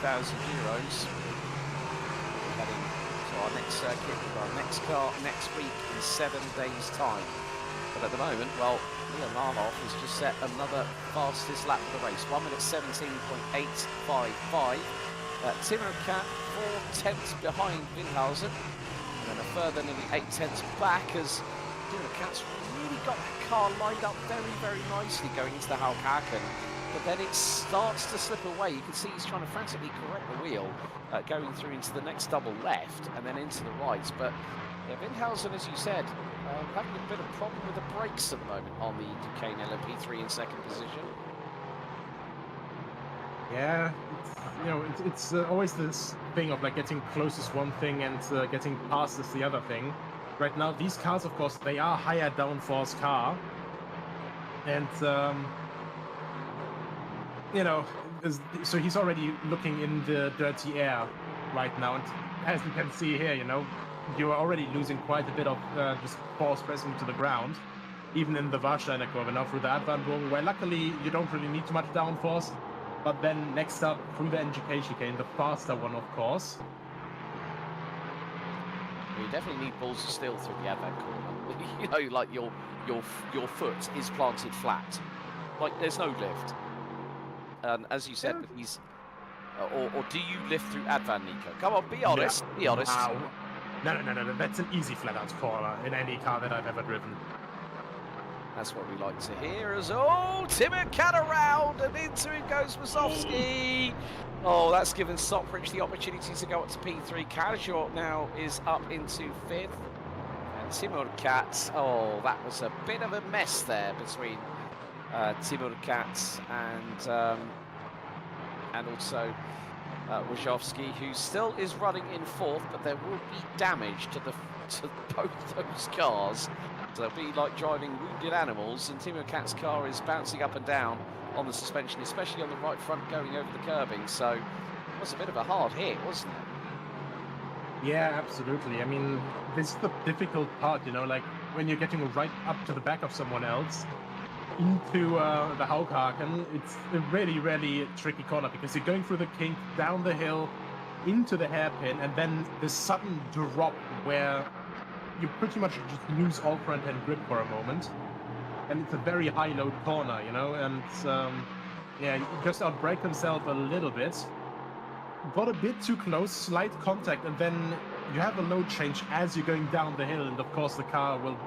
Heading to our next circuit with our next car next week in 7 days' time. But at the moment, well, Leon Marloff has just set another fastest lap of the race. 1 minute 17.855. Timmercat 4/10 behind Windhausen, and then a further nearly 8/10 back as Timmercat's really got that car lined up very, very nicely going into the Haupthaken. But then it starts to slip away. You can see he's trying to frantically correct the wheel, going through into the next double left and then into the right. But yeah, Windhausen, as you said, having a bit of problem with the brakes at the moment on the Duquesne LMP3 in second position. Yeah, it's always this thing of like getting closest one thing and getting past is the other thing. Right now, these cars, of course, they are higher downforce car, and so he's already looking in the dirty air right now, and as you can see here, you are already losing quite a bit of just force pressing to the ground, even in the Warsteiner curve, now through the Advanbogen, where luckily you don't really need too much downforce. But then next up through the NGK chicane, the faster one, of course. You definitely need balls of steel through the Advent corner. Like your foot is planted flat. Like there's no lift. And as you said, with these, or do you lift through Advan, Nico? Come on, be honest. Yeah. Be honest. Wow. No. That's an easy flat-out corner in any car that I've ever driven. That's what we like to hear as Timmercat around and into it goes Wazowski. Oh, that's given Stockbridge the opportunity to go up to P3. Kalashort now is up into 5th. And Timmercat, that was a bit of a mess there between Timmercat and also Wazowski, who still is running in 4th, but there will be damage to both those cars. So they'll be like driving wounded animals, and Timmercat's car is bouncing up and down on the suspension, especially on the right front going over the curbing. So it was a bit of a hard hit, wasn't it? Yeah, absolutely. I mean, this is the difficult part, like when you're getting right up to the back of someone else into the Haupthaken, it's a really, really tricky corner because you're going through the kink, down the hill, into the hairpin, and then this sudden drop where you pretty much just lose all front-end grip for a moment, and it's a very high-load corner, and yeah, he just outbraked himself a little bit, got a bit too close, slight contact, and then you have a load change as you're going down the hill, and of course the car will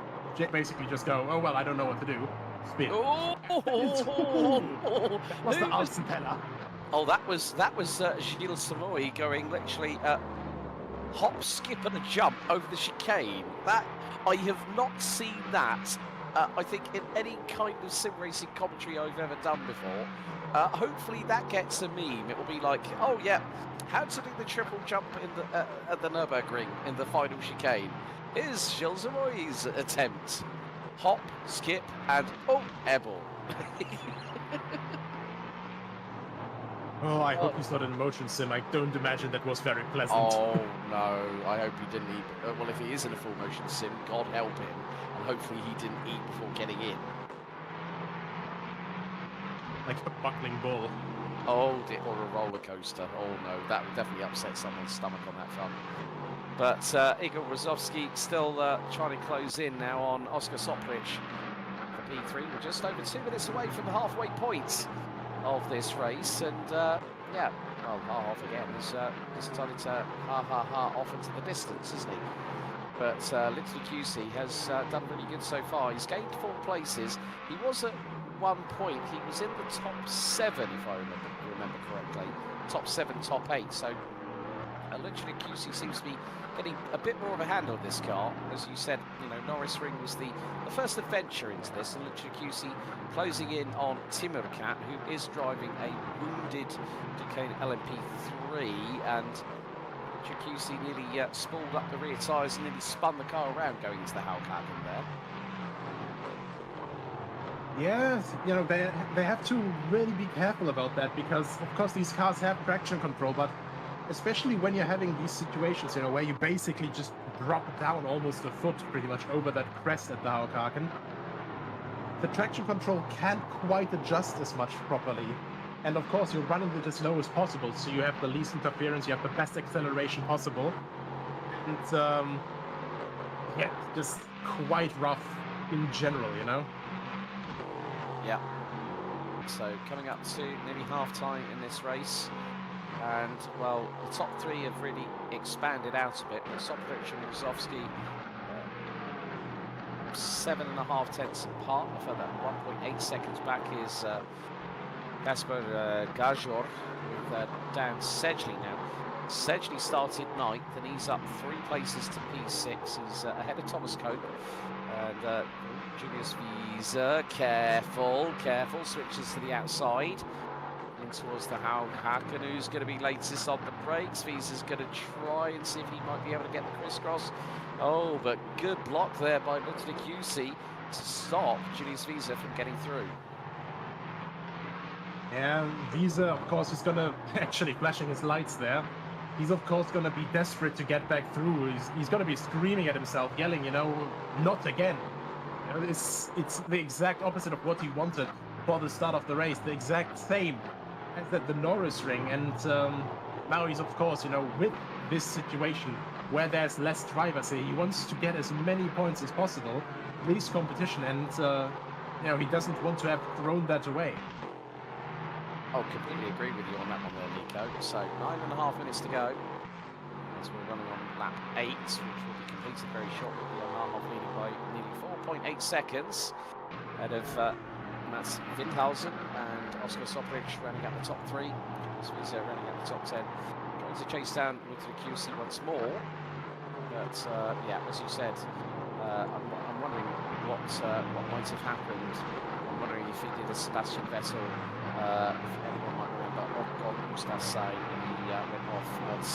basically just go, oh well, I don't know what to do, spin. That was the Außenpeller. Oh, that was Gilles Savoy going literally hop, skip and a jump over the chicane. That I have not seen that I think in any kind of sim racing commentary I've ever done before. Hopefully that gets a meme. It will be like, oh yeah, how to do the triple jump in the at the Nürburgring in the final chicane. Here's Gilles Savoy's attempt. Hop, skip and airball. Oh, I hope he's not in motion sim. I don't imagine that was very pleasant. Oh, no. I hope he didn't eat. Well, if he is in a full motion sim, God help him. And hopefully he didn't eat before getting in. Like a buckling bull. Oh, or a roller coaster. Oh, no. That would definitely upset someone's stomach on that front. But Igor Rozovsky still trying to close in now on Oscar Soprich for P3. We're just over 2 minutes away from the halfway point of this race, and yeah, well, half again. He's decided to ha off into the distance, isn't he? But Little QC has done really good so far. He's gained 4 places. He was at one point, he was in the top 7, if I remember correctly. Top 7, top 8. So literally QC seems to be getting a bit more of a handle on this car. As you said, Norisring was the first adventure into this, and literally QC closing in on Timmercat, who is driving a wounded Duquesne LMP3, and QC nearly spooled up the rear tyres and nearly spun the car around going into the Haupthaken there. Yes, they have to really be careful about that, because of course these cars have traction control, but especially when you're having these situations, where you basically just drop down almost a foot pretty much over that crest at the Haupthaken, the traction control can't quite adjust as much properly. And of course, you're running it as low as possible, so you have the least interference, you have the best acceleration possible. And, yeah, just quite rough in general, Yeah. So coming up to nearly half-time in this race. And, well, the top three have really expanded out a bit. But Soprich and Wazowski, 7.5 tenths apart. Further 1.8 seconds back is Kasper Gajor with Dan Sedgley now. Sedgley started 9th and he's up 3 places to P6. He's ahead of Thomas Cope and Julius Visa. Careful, switches to the outside. In towards the Haken, who's going to be latest on the brakes. Visa's going to try and see if he might be able to get the crisscross. Oh, but good block there by Lieutenant QC to stop Julius Visa from getting through. Yeah, Visa, of course, is going to actually flashing his lights there. He's, of course, going to be desperate to get back through. He's going to be screaming at himself, yelling, you know, not again. You know, it's the exact opposite of what he wanted for the start of the race. The exact same as at the Norisring. And now he's, of course, you know, with this situation where there's less drivers here, he wants to get as many points as possible, least competition, and, you know, he doesn't want to have thrown that away. Oh, completely agree with you on that one there, Nico. So 9.5 minutes to go as we're running on lap 8, which will be completed very shortly. The Harhoff leading by nearly 4.8 seconds ahead of Mats Windhausen and Oscar Soprich running at the top 3. Svisa running at the top 10. Trying to chase down with the QC once more. But yeah, as you said, I'm wondering what might have happened. I'm wondering if he did a Sebastian Vettel. If anyone might remember, Ocon Ustasai when he went off once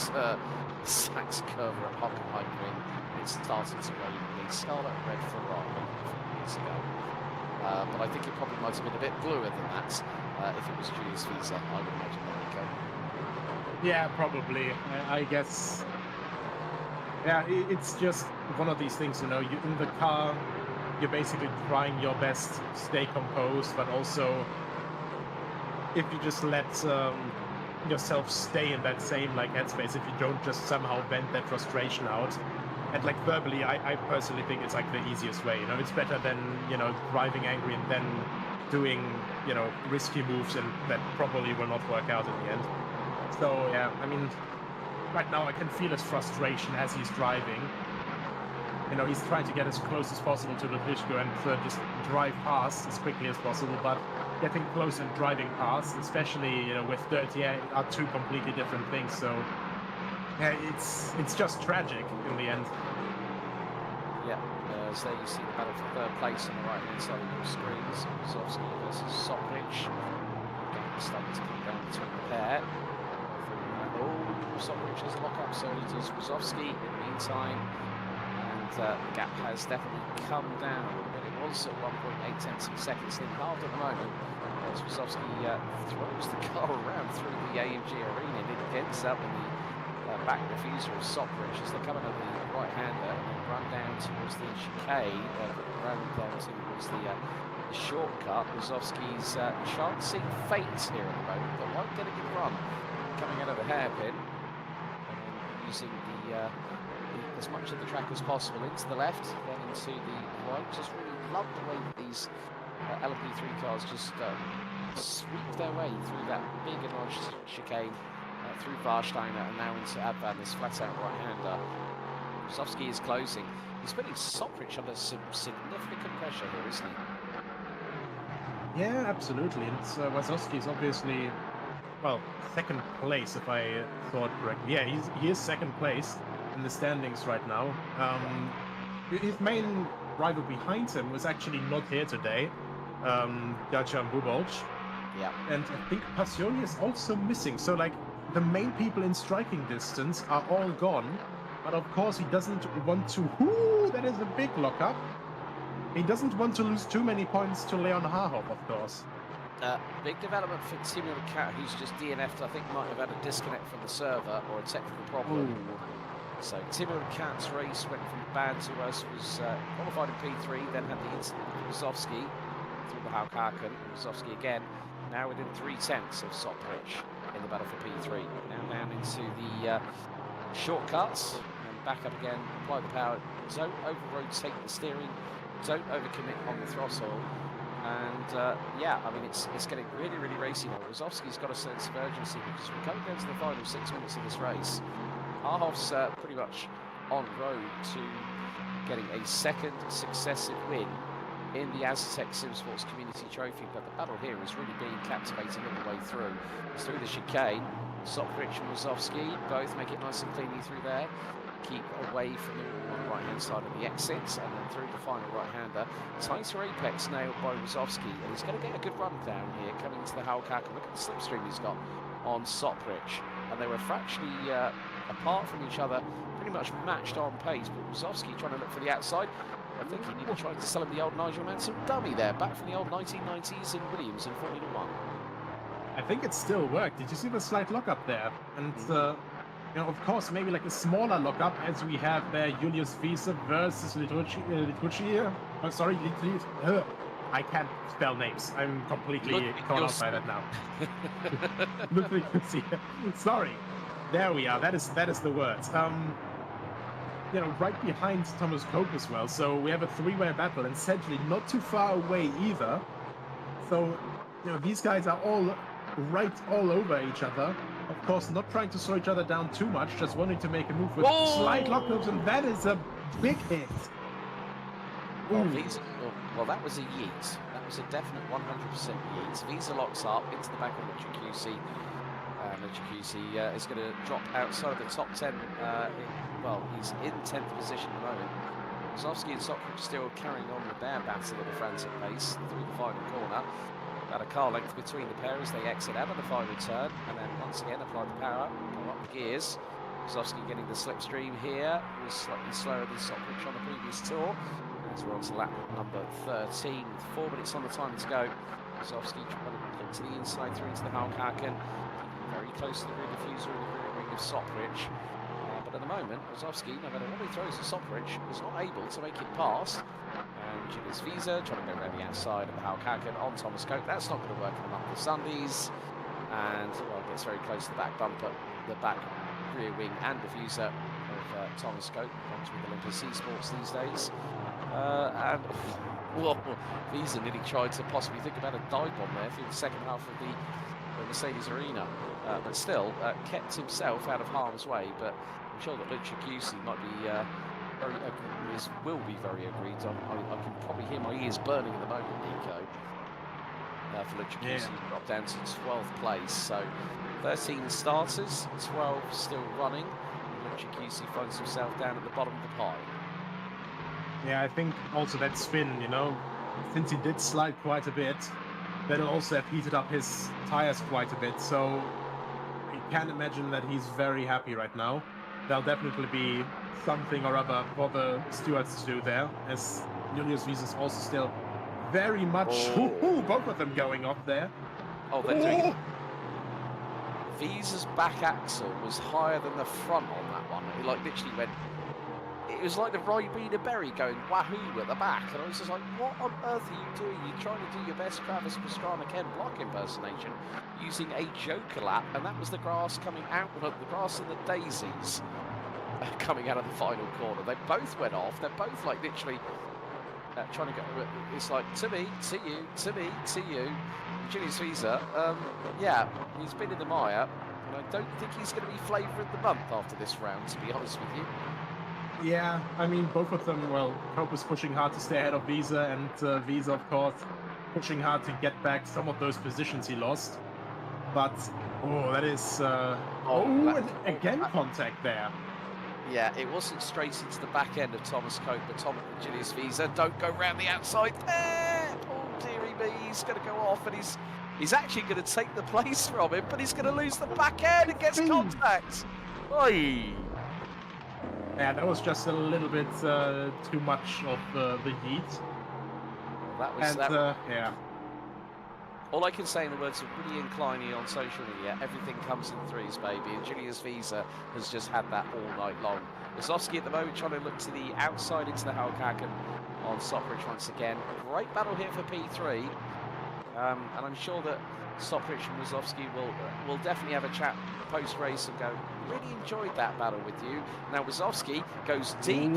Sachs curve at Hockenheimring. It started to rain and he scarlet red Ferrari a few years ago. But I think it probably might have been a bit bluer than that if it was Julius Visa, I would imagine there we go. Yeah, probably. I guess. Yeah, it's just one of these things, you know, you in the car, you're basically trying your best to stay composed, but also if you just let yourself stay in that same like headspace, if you don't just somehow vent that frustration out, and like verbally, I personally think it's like the easiest way. You know, it's better than, you know, driving angry and then doing, you know, risky moves and that probably will not work out in the end. So yeah, I mean, right now I can feel his frustration as he's driving. You know, he's trying to get as close as possible to the Lutishko and just drive past as quickly as possible, but getting close and driving past, especially, you know, with 38, are two completely different things. So yeah, it's just tragic in the end. Yeah, as there you see the battle for 3rd place on the right hand side of your screens. Wazowski versus Soprich. Again, starting to come down between the pair. Oh, Soprich has a lock up, so does Wazowski in the meantime. The gap has definitely come down, but it was at 1.8 tenths of a second, still halved at the moment. As Wazowski throws the car around through the AMG arena, and it ends up in the back diffuser of Soprich as they're coming over the right-hander and then run down towards the chicane, run down towards the shortcut. Wazowski's chancing fate here at the moment, but won't get a good run coming out of the hairpin, and then using the as much of the track as possible into the left, then into the right. Just really love the way that these LMP3 cars just sweep their way through that big and large chicane, through Warsteiner and now into Advan, this flat-out right-hander. Wazowski is closing. He's putting Soprich under some significant pressure here, isn't he? Yeah, absolutely. And Wazowski is obviously, well, 2nd place if I thought correctly. Yeah, he is 2nd place in the standings right now. His main rival behind him was actually not here today, Dacian Bubolc. Yeah. And I think Passioni is also missing. So like the main people in striking distance are all gone. But of course he doesn't want to. Ooh, that is a big lockup. He doesn't want to lose too many points to Leon Harhoff, of course. Big development for Timur Cat, who's just DNF'd. I think might have had a disconnect from the server or a technical problem. Ooh. So Timur Cat's race went from bad to worse, was qualified in P3, then had the incident with Wazowski through the Haken. Wazowski again, now within 3 tenths of Soprich in the battle for P3. Now down into the shortcuts and back up again, apply the power. Don't over-rotate the steering, don't overcommit on the throttle. And yeah, I mean, it's getting really, really racy now. Rosowski's got a sense of urgency because we're coming down to the final 6 minutes of this race. Harhoff's pretty much on road to getting a second successive win in the Asetek Simsports Community Trophy, but the battle here is really being captivating all the way through. It's through the chicane. Soprich and Rosowski both make it nice and cleanly through there. Keep away from the wall on the right-hand side of the exits, and then through the final right-hander. Tighter apex nailed by Rosowski, and he's going to get a good run down here coming into the Howkaken. Look at the slipstream he's got on Soprich, and they were fractionally apart from each other, pretty much matched on pace, but Rosowski trying to look for the outside. I think he nearly tried to sell him the old Nigel Mansell dummy there, back from the old 1990s in Williams in Formula 1. I think it still worked. Did you see the slight lockup there? And, you know, of course, maybe like a smaller lockup as we have there, Julius Wiese versus Litrucci. Oh, sorry, I can't spell names. I'm completely caught out by that now. Sorry. There we are. That is the word. You know, right behind Thomas Cope as well. So we have a three-way battle, and essentially not too far away either. So, you know, these guys are all over each other. Of course, not trying to slow each other down too much, just wanting to make a move with slight lockups, and that is a big hit. Well, that was a yeet. That was a definite 100% yeet. Wiese locks up into the back of Litrucci. Litrucci is going to drop outside of the top 10. Well, he's in 10th position at the moment. Rosowski and Soprich still carrying on with their battle at a frantic pace through the final corner. About a car length between the pair as they exit out of the final turn, and then once again apply the power, go up the gears. Rosowski getting the slipstream here, was slightly slower than Soprich on the previous tour. As we're on to lap number 13, with 4 minutes on the time to go. Rosowski trying to look to the inside through into the Howkaken, very close to the rear diffuser in the rear wing of Soprich. But at the moment, Rosowski, no matter what he throws at Soprich, is not able to make it past. And Julius Wiese trying to go around the outside of the Howkaken on Thomas Cope. That's not going to work in a month of Sundays. And well, gets very close to the back bumper, the back rear wing and diffuser of Thomas Cope. Comes with Olympus Esports these days. And well, Wiese nearly tried to possibly think about a dive bomb there through the second half of the Mercedes arena. But still kept himself out of harm's way. But I'm sure that Litrucci might be will be very agreed. I can probably hear my ears burning at the moment, Nico. For Litrucci, dropped down to 12th place. So 13 starters, 12 still running. Litrucci finds himself down at the bottom of the pile. Yeah, I think also that spin, you know, since he did slide quite a bit, that'll also have heated up his tires quite a bit. So I can imagine that he's very happy right now. There'll definitely be something or other for the stewards to do there, as Julius Wiese is also still very much... both of them going off there. Oh, they're doing it. Wiese's back axle was higher than the front on that one. It like literally went... It was like the Ribena Berry going wahoo at the back, and I was just like, what on earth are you doing? You're trying to do your best Travis Pastrana Ken Block impersonation using a Joker lap, and that was the grass coming out, the grass and the daisies coming out of the final corner. They both went off. They're both like literally trying to go. It's like to me, to you, to me, to you. Julius Wiese, yeah, he's been in the mire, and I don't think he's going to be flavour of the month after this round, to be honest with you. Yeah, I mean, both of them, well, Cope is pushing hard to stay ahead of Wiese, and Wiese, of course, pushing hard to get back some of those positions he lost. But, that is... and again contact there. Yeah, it wasn't straight into the back end of Thomas Cope, but Julius Wiese, don't go round the outside there! Oh, dearie me, he's going to go off, and he's actually going to take the place from him, but he's going to lose the back end and gets contact! Oi! Yeah, that was just a little bit too much of the heat. That was... yeah. All I can say in the words of Woody and Kleiny on social media, everything comes in threes, baby, and Julius Wiese has just had that all night long. Rosowski at the moment trying to look to the outside into the Howkaken on Soprich once again. A great battle here for P3, and I'm sure that Stoprich and Wazowski will definitely have a chat post-race and go, really enjoyed that battle with you. Now Wazowski goes deep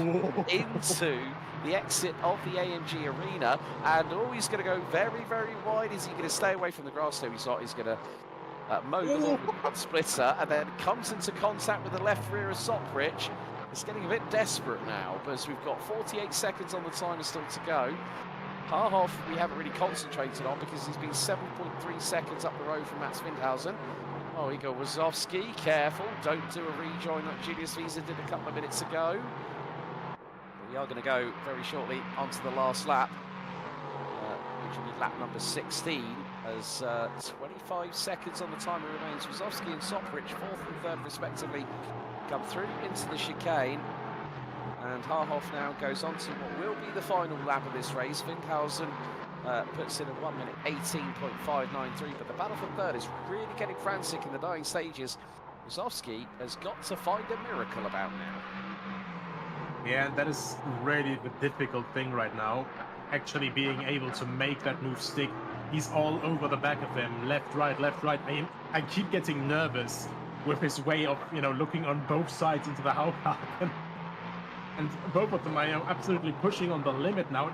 into the exit of the AMG arena, and he's going to go very, very wide. Is he going to stay away from the grass? No, he's not. He's going to mow the lawn with the front splitter, and then comes into contact with the left rear of Stoprich. It's getting a bit desperate now, because we've got 48 seconds on the timer still to go. Harhoff we haven't really concentrated on because he's been 7.3 seconds up the road from Mats Windhausen. Oh, Igor Wazowski, careful, don't do a rejoin like Julius Wiese did a couple of minutes ago. We are going to go very shortly onto the last lap, which will be lap number 16, as 25 seconds on the timer remains. Wazowski and Stoprich, 4th and 3rd respectively, come through into the chicane. And Harhoff now goes on to what will be the final lap of this race. Windhausen puts in a 1 minute 18.593, but the battle for third is really getting frantic in the dying stages. Wazowski has got to find a miracle about now. Yeah, that is really the difficult thing right now. Actually being able to make that move stick. He's all over the back of him, left, right, left, right. I keep getting nervous with his way of, looking on both sides into the Haupthaken. And both of them are absolutely pushing on the limit now.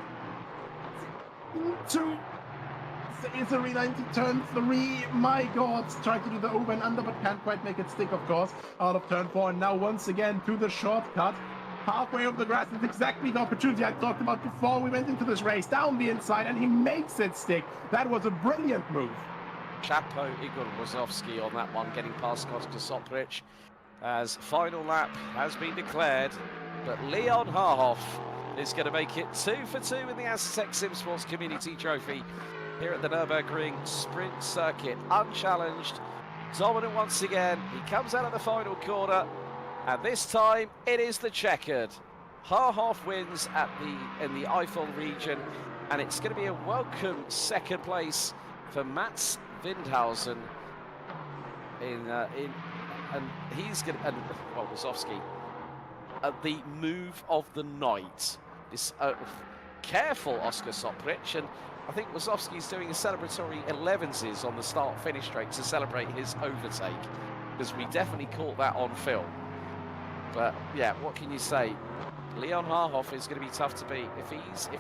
Two. It's a into turn 3. My God. Try to do the over and under, but can't quite make it stick, of course. Out of turn 4. And now once again to the shortcut. Halfway over the grass is exactly the opportunity I talked about before we went into this race. Down the inside, and he makes it stick. That was a brilliant move. Chapeau Igor Wazowski on that one, getting past Koska Stoprich, as final lap has been declared. But Leon Harhoff is going to make it 2 for 2 in the Asetek Simsports Community Trophy here at the Nürburgring Sprint Circuit. Unchallenged, dominant once again. He comes out of the final corner, and this time it is the checkered. Harhoff wins in the Eifel region, and it's going to be a welcome second place for Mats Windhausen. And he's going to, Wazowski. The move of the night. This careful Oscar Stoprich, and I think Wazowski's doing a celebratory 11s on the start-finish straight to celebrate his overtake, because we definitely caught that on film. But yeah, what can you say? Leon Harhoff is going to be tough to beat. If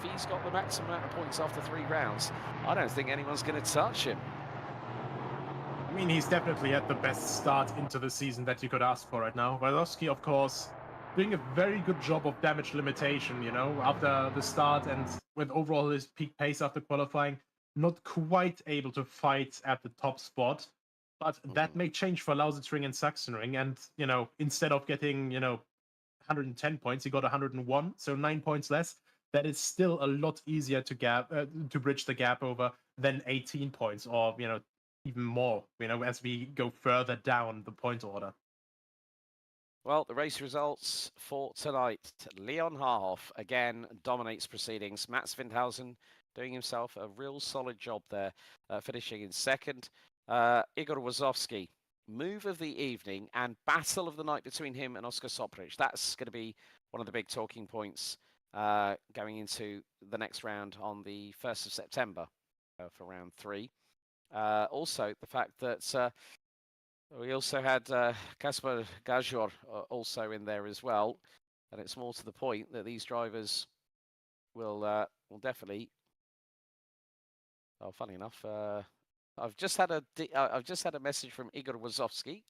he's got the maximum amount of points after 3 rounds, I don't think anyone's going to touch him. I mean, he's definitely had the best start into the season that you could ask for right now. Wazowski, of course, doing a very good job of damage limitation, after the start, and with overall his peak pace after qualifying, not quite able to fight at the top spot. But that may change for Lautsitzring and Sachsenring, and, instead of getting, 110 points, he got 101, so 9 points less. That is still a lot easier to bridge the gap over than 18 points, or, even more, as we go further down the point order. Well, the race results for tonight. Leon Harhoff again dominates proceedings. Mats Windhausen doing himself a real solid job there, finishing in second. Igor Wazowski, move of the evening and battle of the night between him and Oscar Stoprich. That's going to be one of the big talking points going into the next round on the 1st of September for round 3. Also, the fact that we also had Kasper Gajor also in there as well, and it's more to the point that these drivers will definitely. Oh, funny enough, I've just had a message from Igor Wazowski.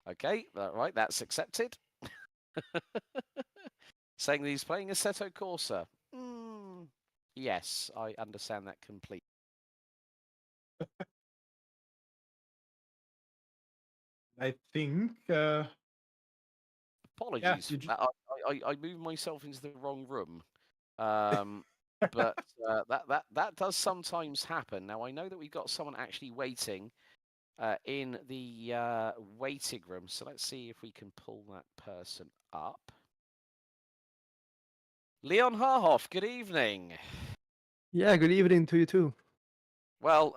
Okay, right, that's accepted. Saying that he's playing Assetto Corsa. Yes, I understand that completely. I think. Apologies. Yeah, I moved myself into the wrong room, but that does sometimes happen. Now I know that we've got someone actually waiting in the waiting room, so let's see if we can pull that person up. Leon Harhoff, good evening. Yeah, good evening to you too. Well,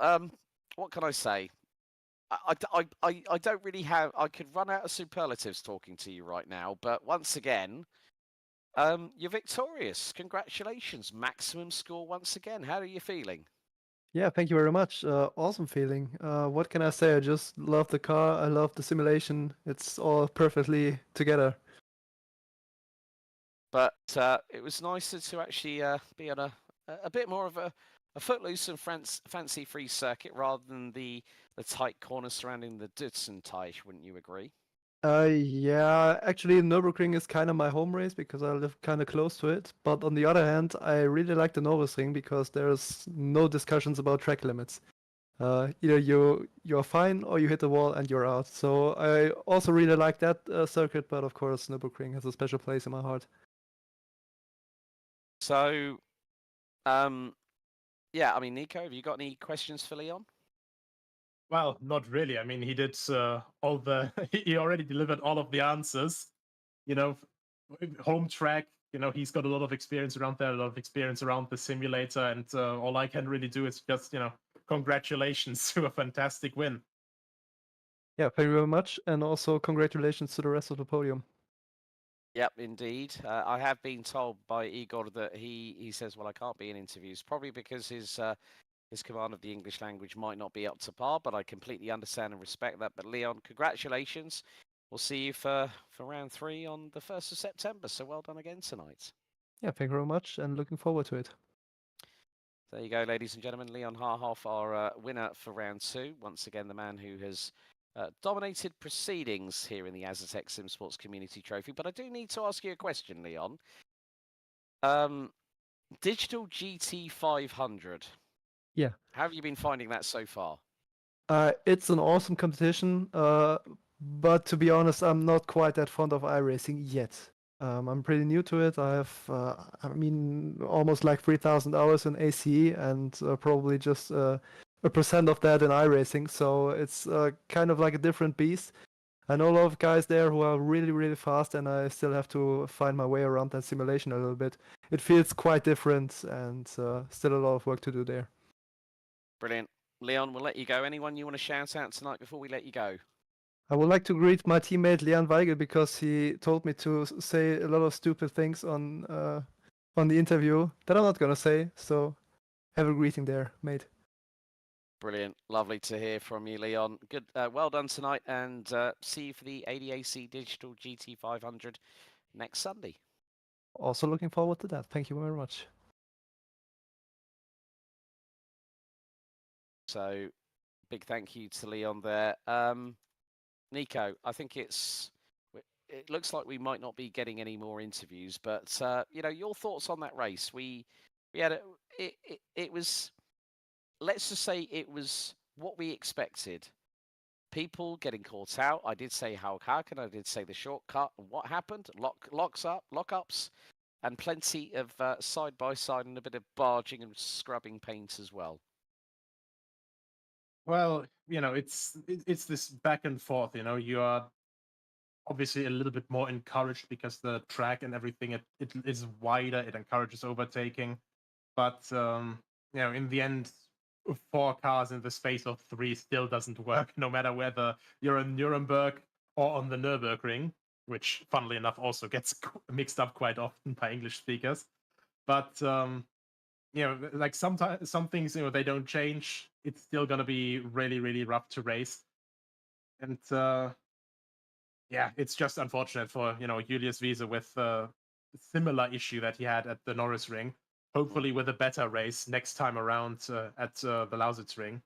what can I say? I don't really have. I could run out of superlatives talking to you right now, but once again, you're victorious. Congratulations, maximum score once again. How are you feeling? Yeah, thank you very much. Awesome feeling. What can I say? I just love the car. I love the simulation. It's all perfectly together. But it was nicer to actually be on a bit more of a footloose and fancy-free circuit rather than the tight corners surrounding the Dutzenteich, wouldn't you agree? Yeah, actually, Nürburgring is kind of my home race because I live kind of close to it. But on the other hand, I really like the Norisring because there's no discussions about track limits. Either you're fine or you hit the wall and you're out. So I also really like that circuit, but of course, Nürburgring has a special place in my heart. So, yeah, I mean, Nico, have you got any questions for Leon? Well, not really. I mean, he did all the. He already delivered all of the answers. You know, home track. You know, he's got a lot of experience around there, a lot of experience around the simulator, and all I can really do is just, congratulations to a fantastic win. Yeah, thank you very much, and also congratulations to the rest of the podium. Yep, indeed. I have been told by Igor that he says, well, I can't be in interviews, probably because his command of the English language might not be up to par, but I completely understand and respect that. But Leon, congratulations. We'll see you for round 3 on the 1st of September. So well done again tonight. Yeah, thank you very much, and looking forward to it. There you go, ladies and gentlemen. Leon Harhoff, our winner for round 2. Once again, the man who has dominated proceedings here in the Asetek Simsports Community Trophy. But I do need to ask you a question, Leon. Digital GT 500. Yeah. How have you been finding that so far? It's an awesome competition, but to be honest, I'm not quite that fond of iRacing yet. I'm pretty new to it. I have, I mean, almost like 3,000 hours in ACE and probably just a percent of that in iRacing. So it's kind of like a different beast. I know a lot of guys there who are really, really fast, and I still have to find my way around that simulation a little bit. It feels quite different, and still a lot of work to do there. Brilliant. Leon, we'll let you go. Anyone you want to shout out tonight before we let you go? I would like to greet my teammate Leon Weigel because he told me to say a lot of stupid things on the interview that I'm not gonna say. So have a greeting there, mate. Brilliant. Lovely to hear from you, Leon. Good. Well done tonight, and see you for the ADAC Digital GT 500 next Sunday. Also looking forward to that. Thank you very much. So, big thank you to Leon there. Nico, I think it looks like we might not be getting any more interviews, but your thoughts on that race. We had it was, let's just say it was what we expected. People getting caught out. I did say how and I did say the shortcut. And what happened? Lockups, and plenty of side by side and a bit of barging and scrubbing paint as well. Well, it's this back and forth. You are obviously a little bit more encouraged because the track and everything it is wider. It encourages overtaking, but in the end, 4 cars in the space of 3 still doesn't work. No matter whether you're in Nuremberg or on the Nürburgring, which, funnily enough, also gets mixed up quite often by English speakers. But like sometimes some things, they don't change. It's still gonna be really, really rough to race, and yeah, it's just unfortunate for Julius Wiese with a similar issue that he had at the Norisring. Hopefully, with a better race next time around at the Lautsitzring.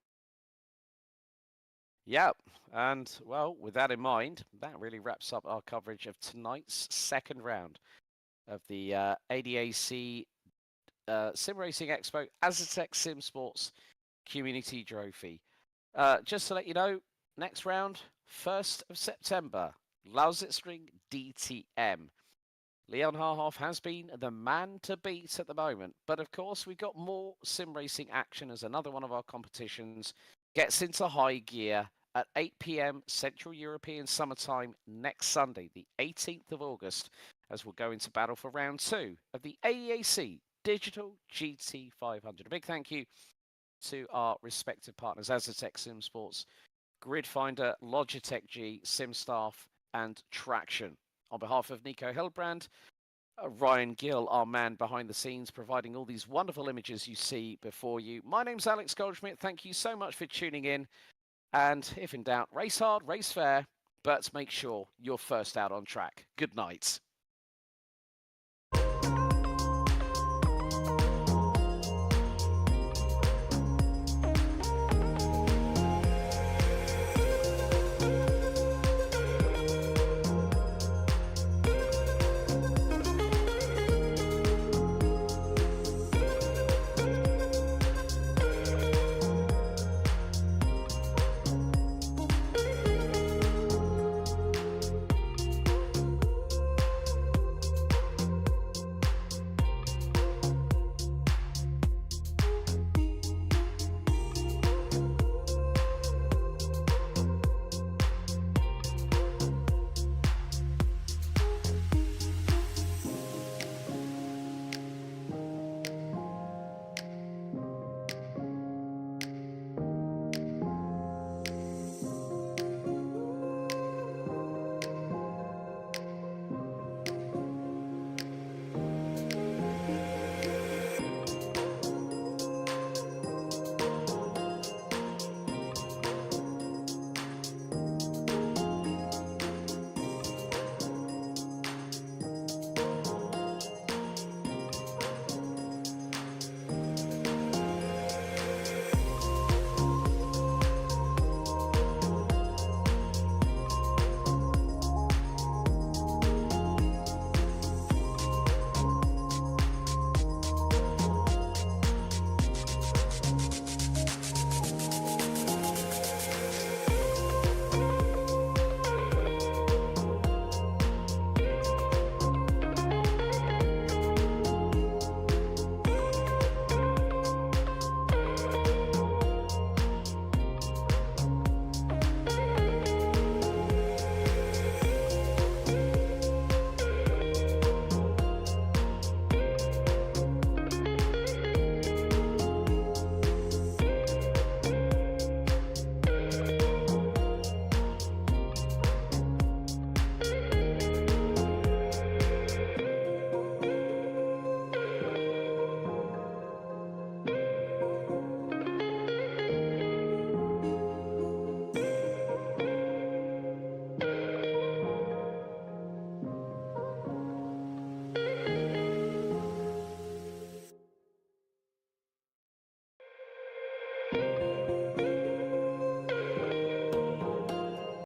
Yeah, and well, with that in mind, that really wraps up our coverage of tonight's second round of the ADAC SimRacing Expo Asetek Simsports Community Trophy. Just to let you know, next round, 1st of September, Lautsitzring DTM. Leon Harhoff has been the man to beat at the moment, but of course we've got more sim racing action as another one of our competitions gets into high gear at 8 p.m. Central European Summertime next Sunday, the 18th of August, as we'll go into battle for round 2 of the ADAC Digital GT 500. A big thank you to our respective partners, Asetek Simsports, Gridfinder, Logitech G, SimStaff, and Traction. On behalf of Nico Hildbrand, Ryan Gill, our man behind the scenes, providing all these wonderful images you see before you. My name's Alex Goldschmidt. Thank you so much for tuning in. And if in doubt, race hard, race fair, but make sure you're first out on track. Good night.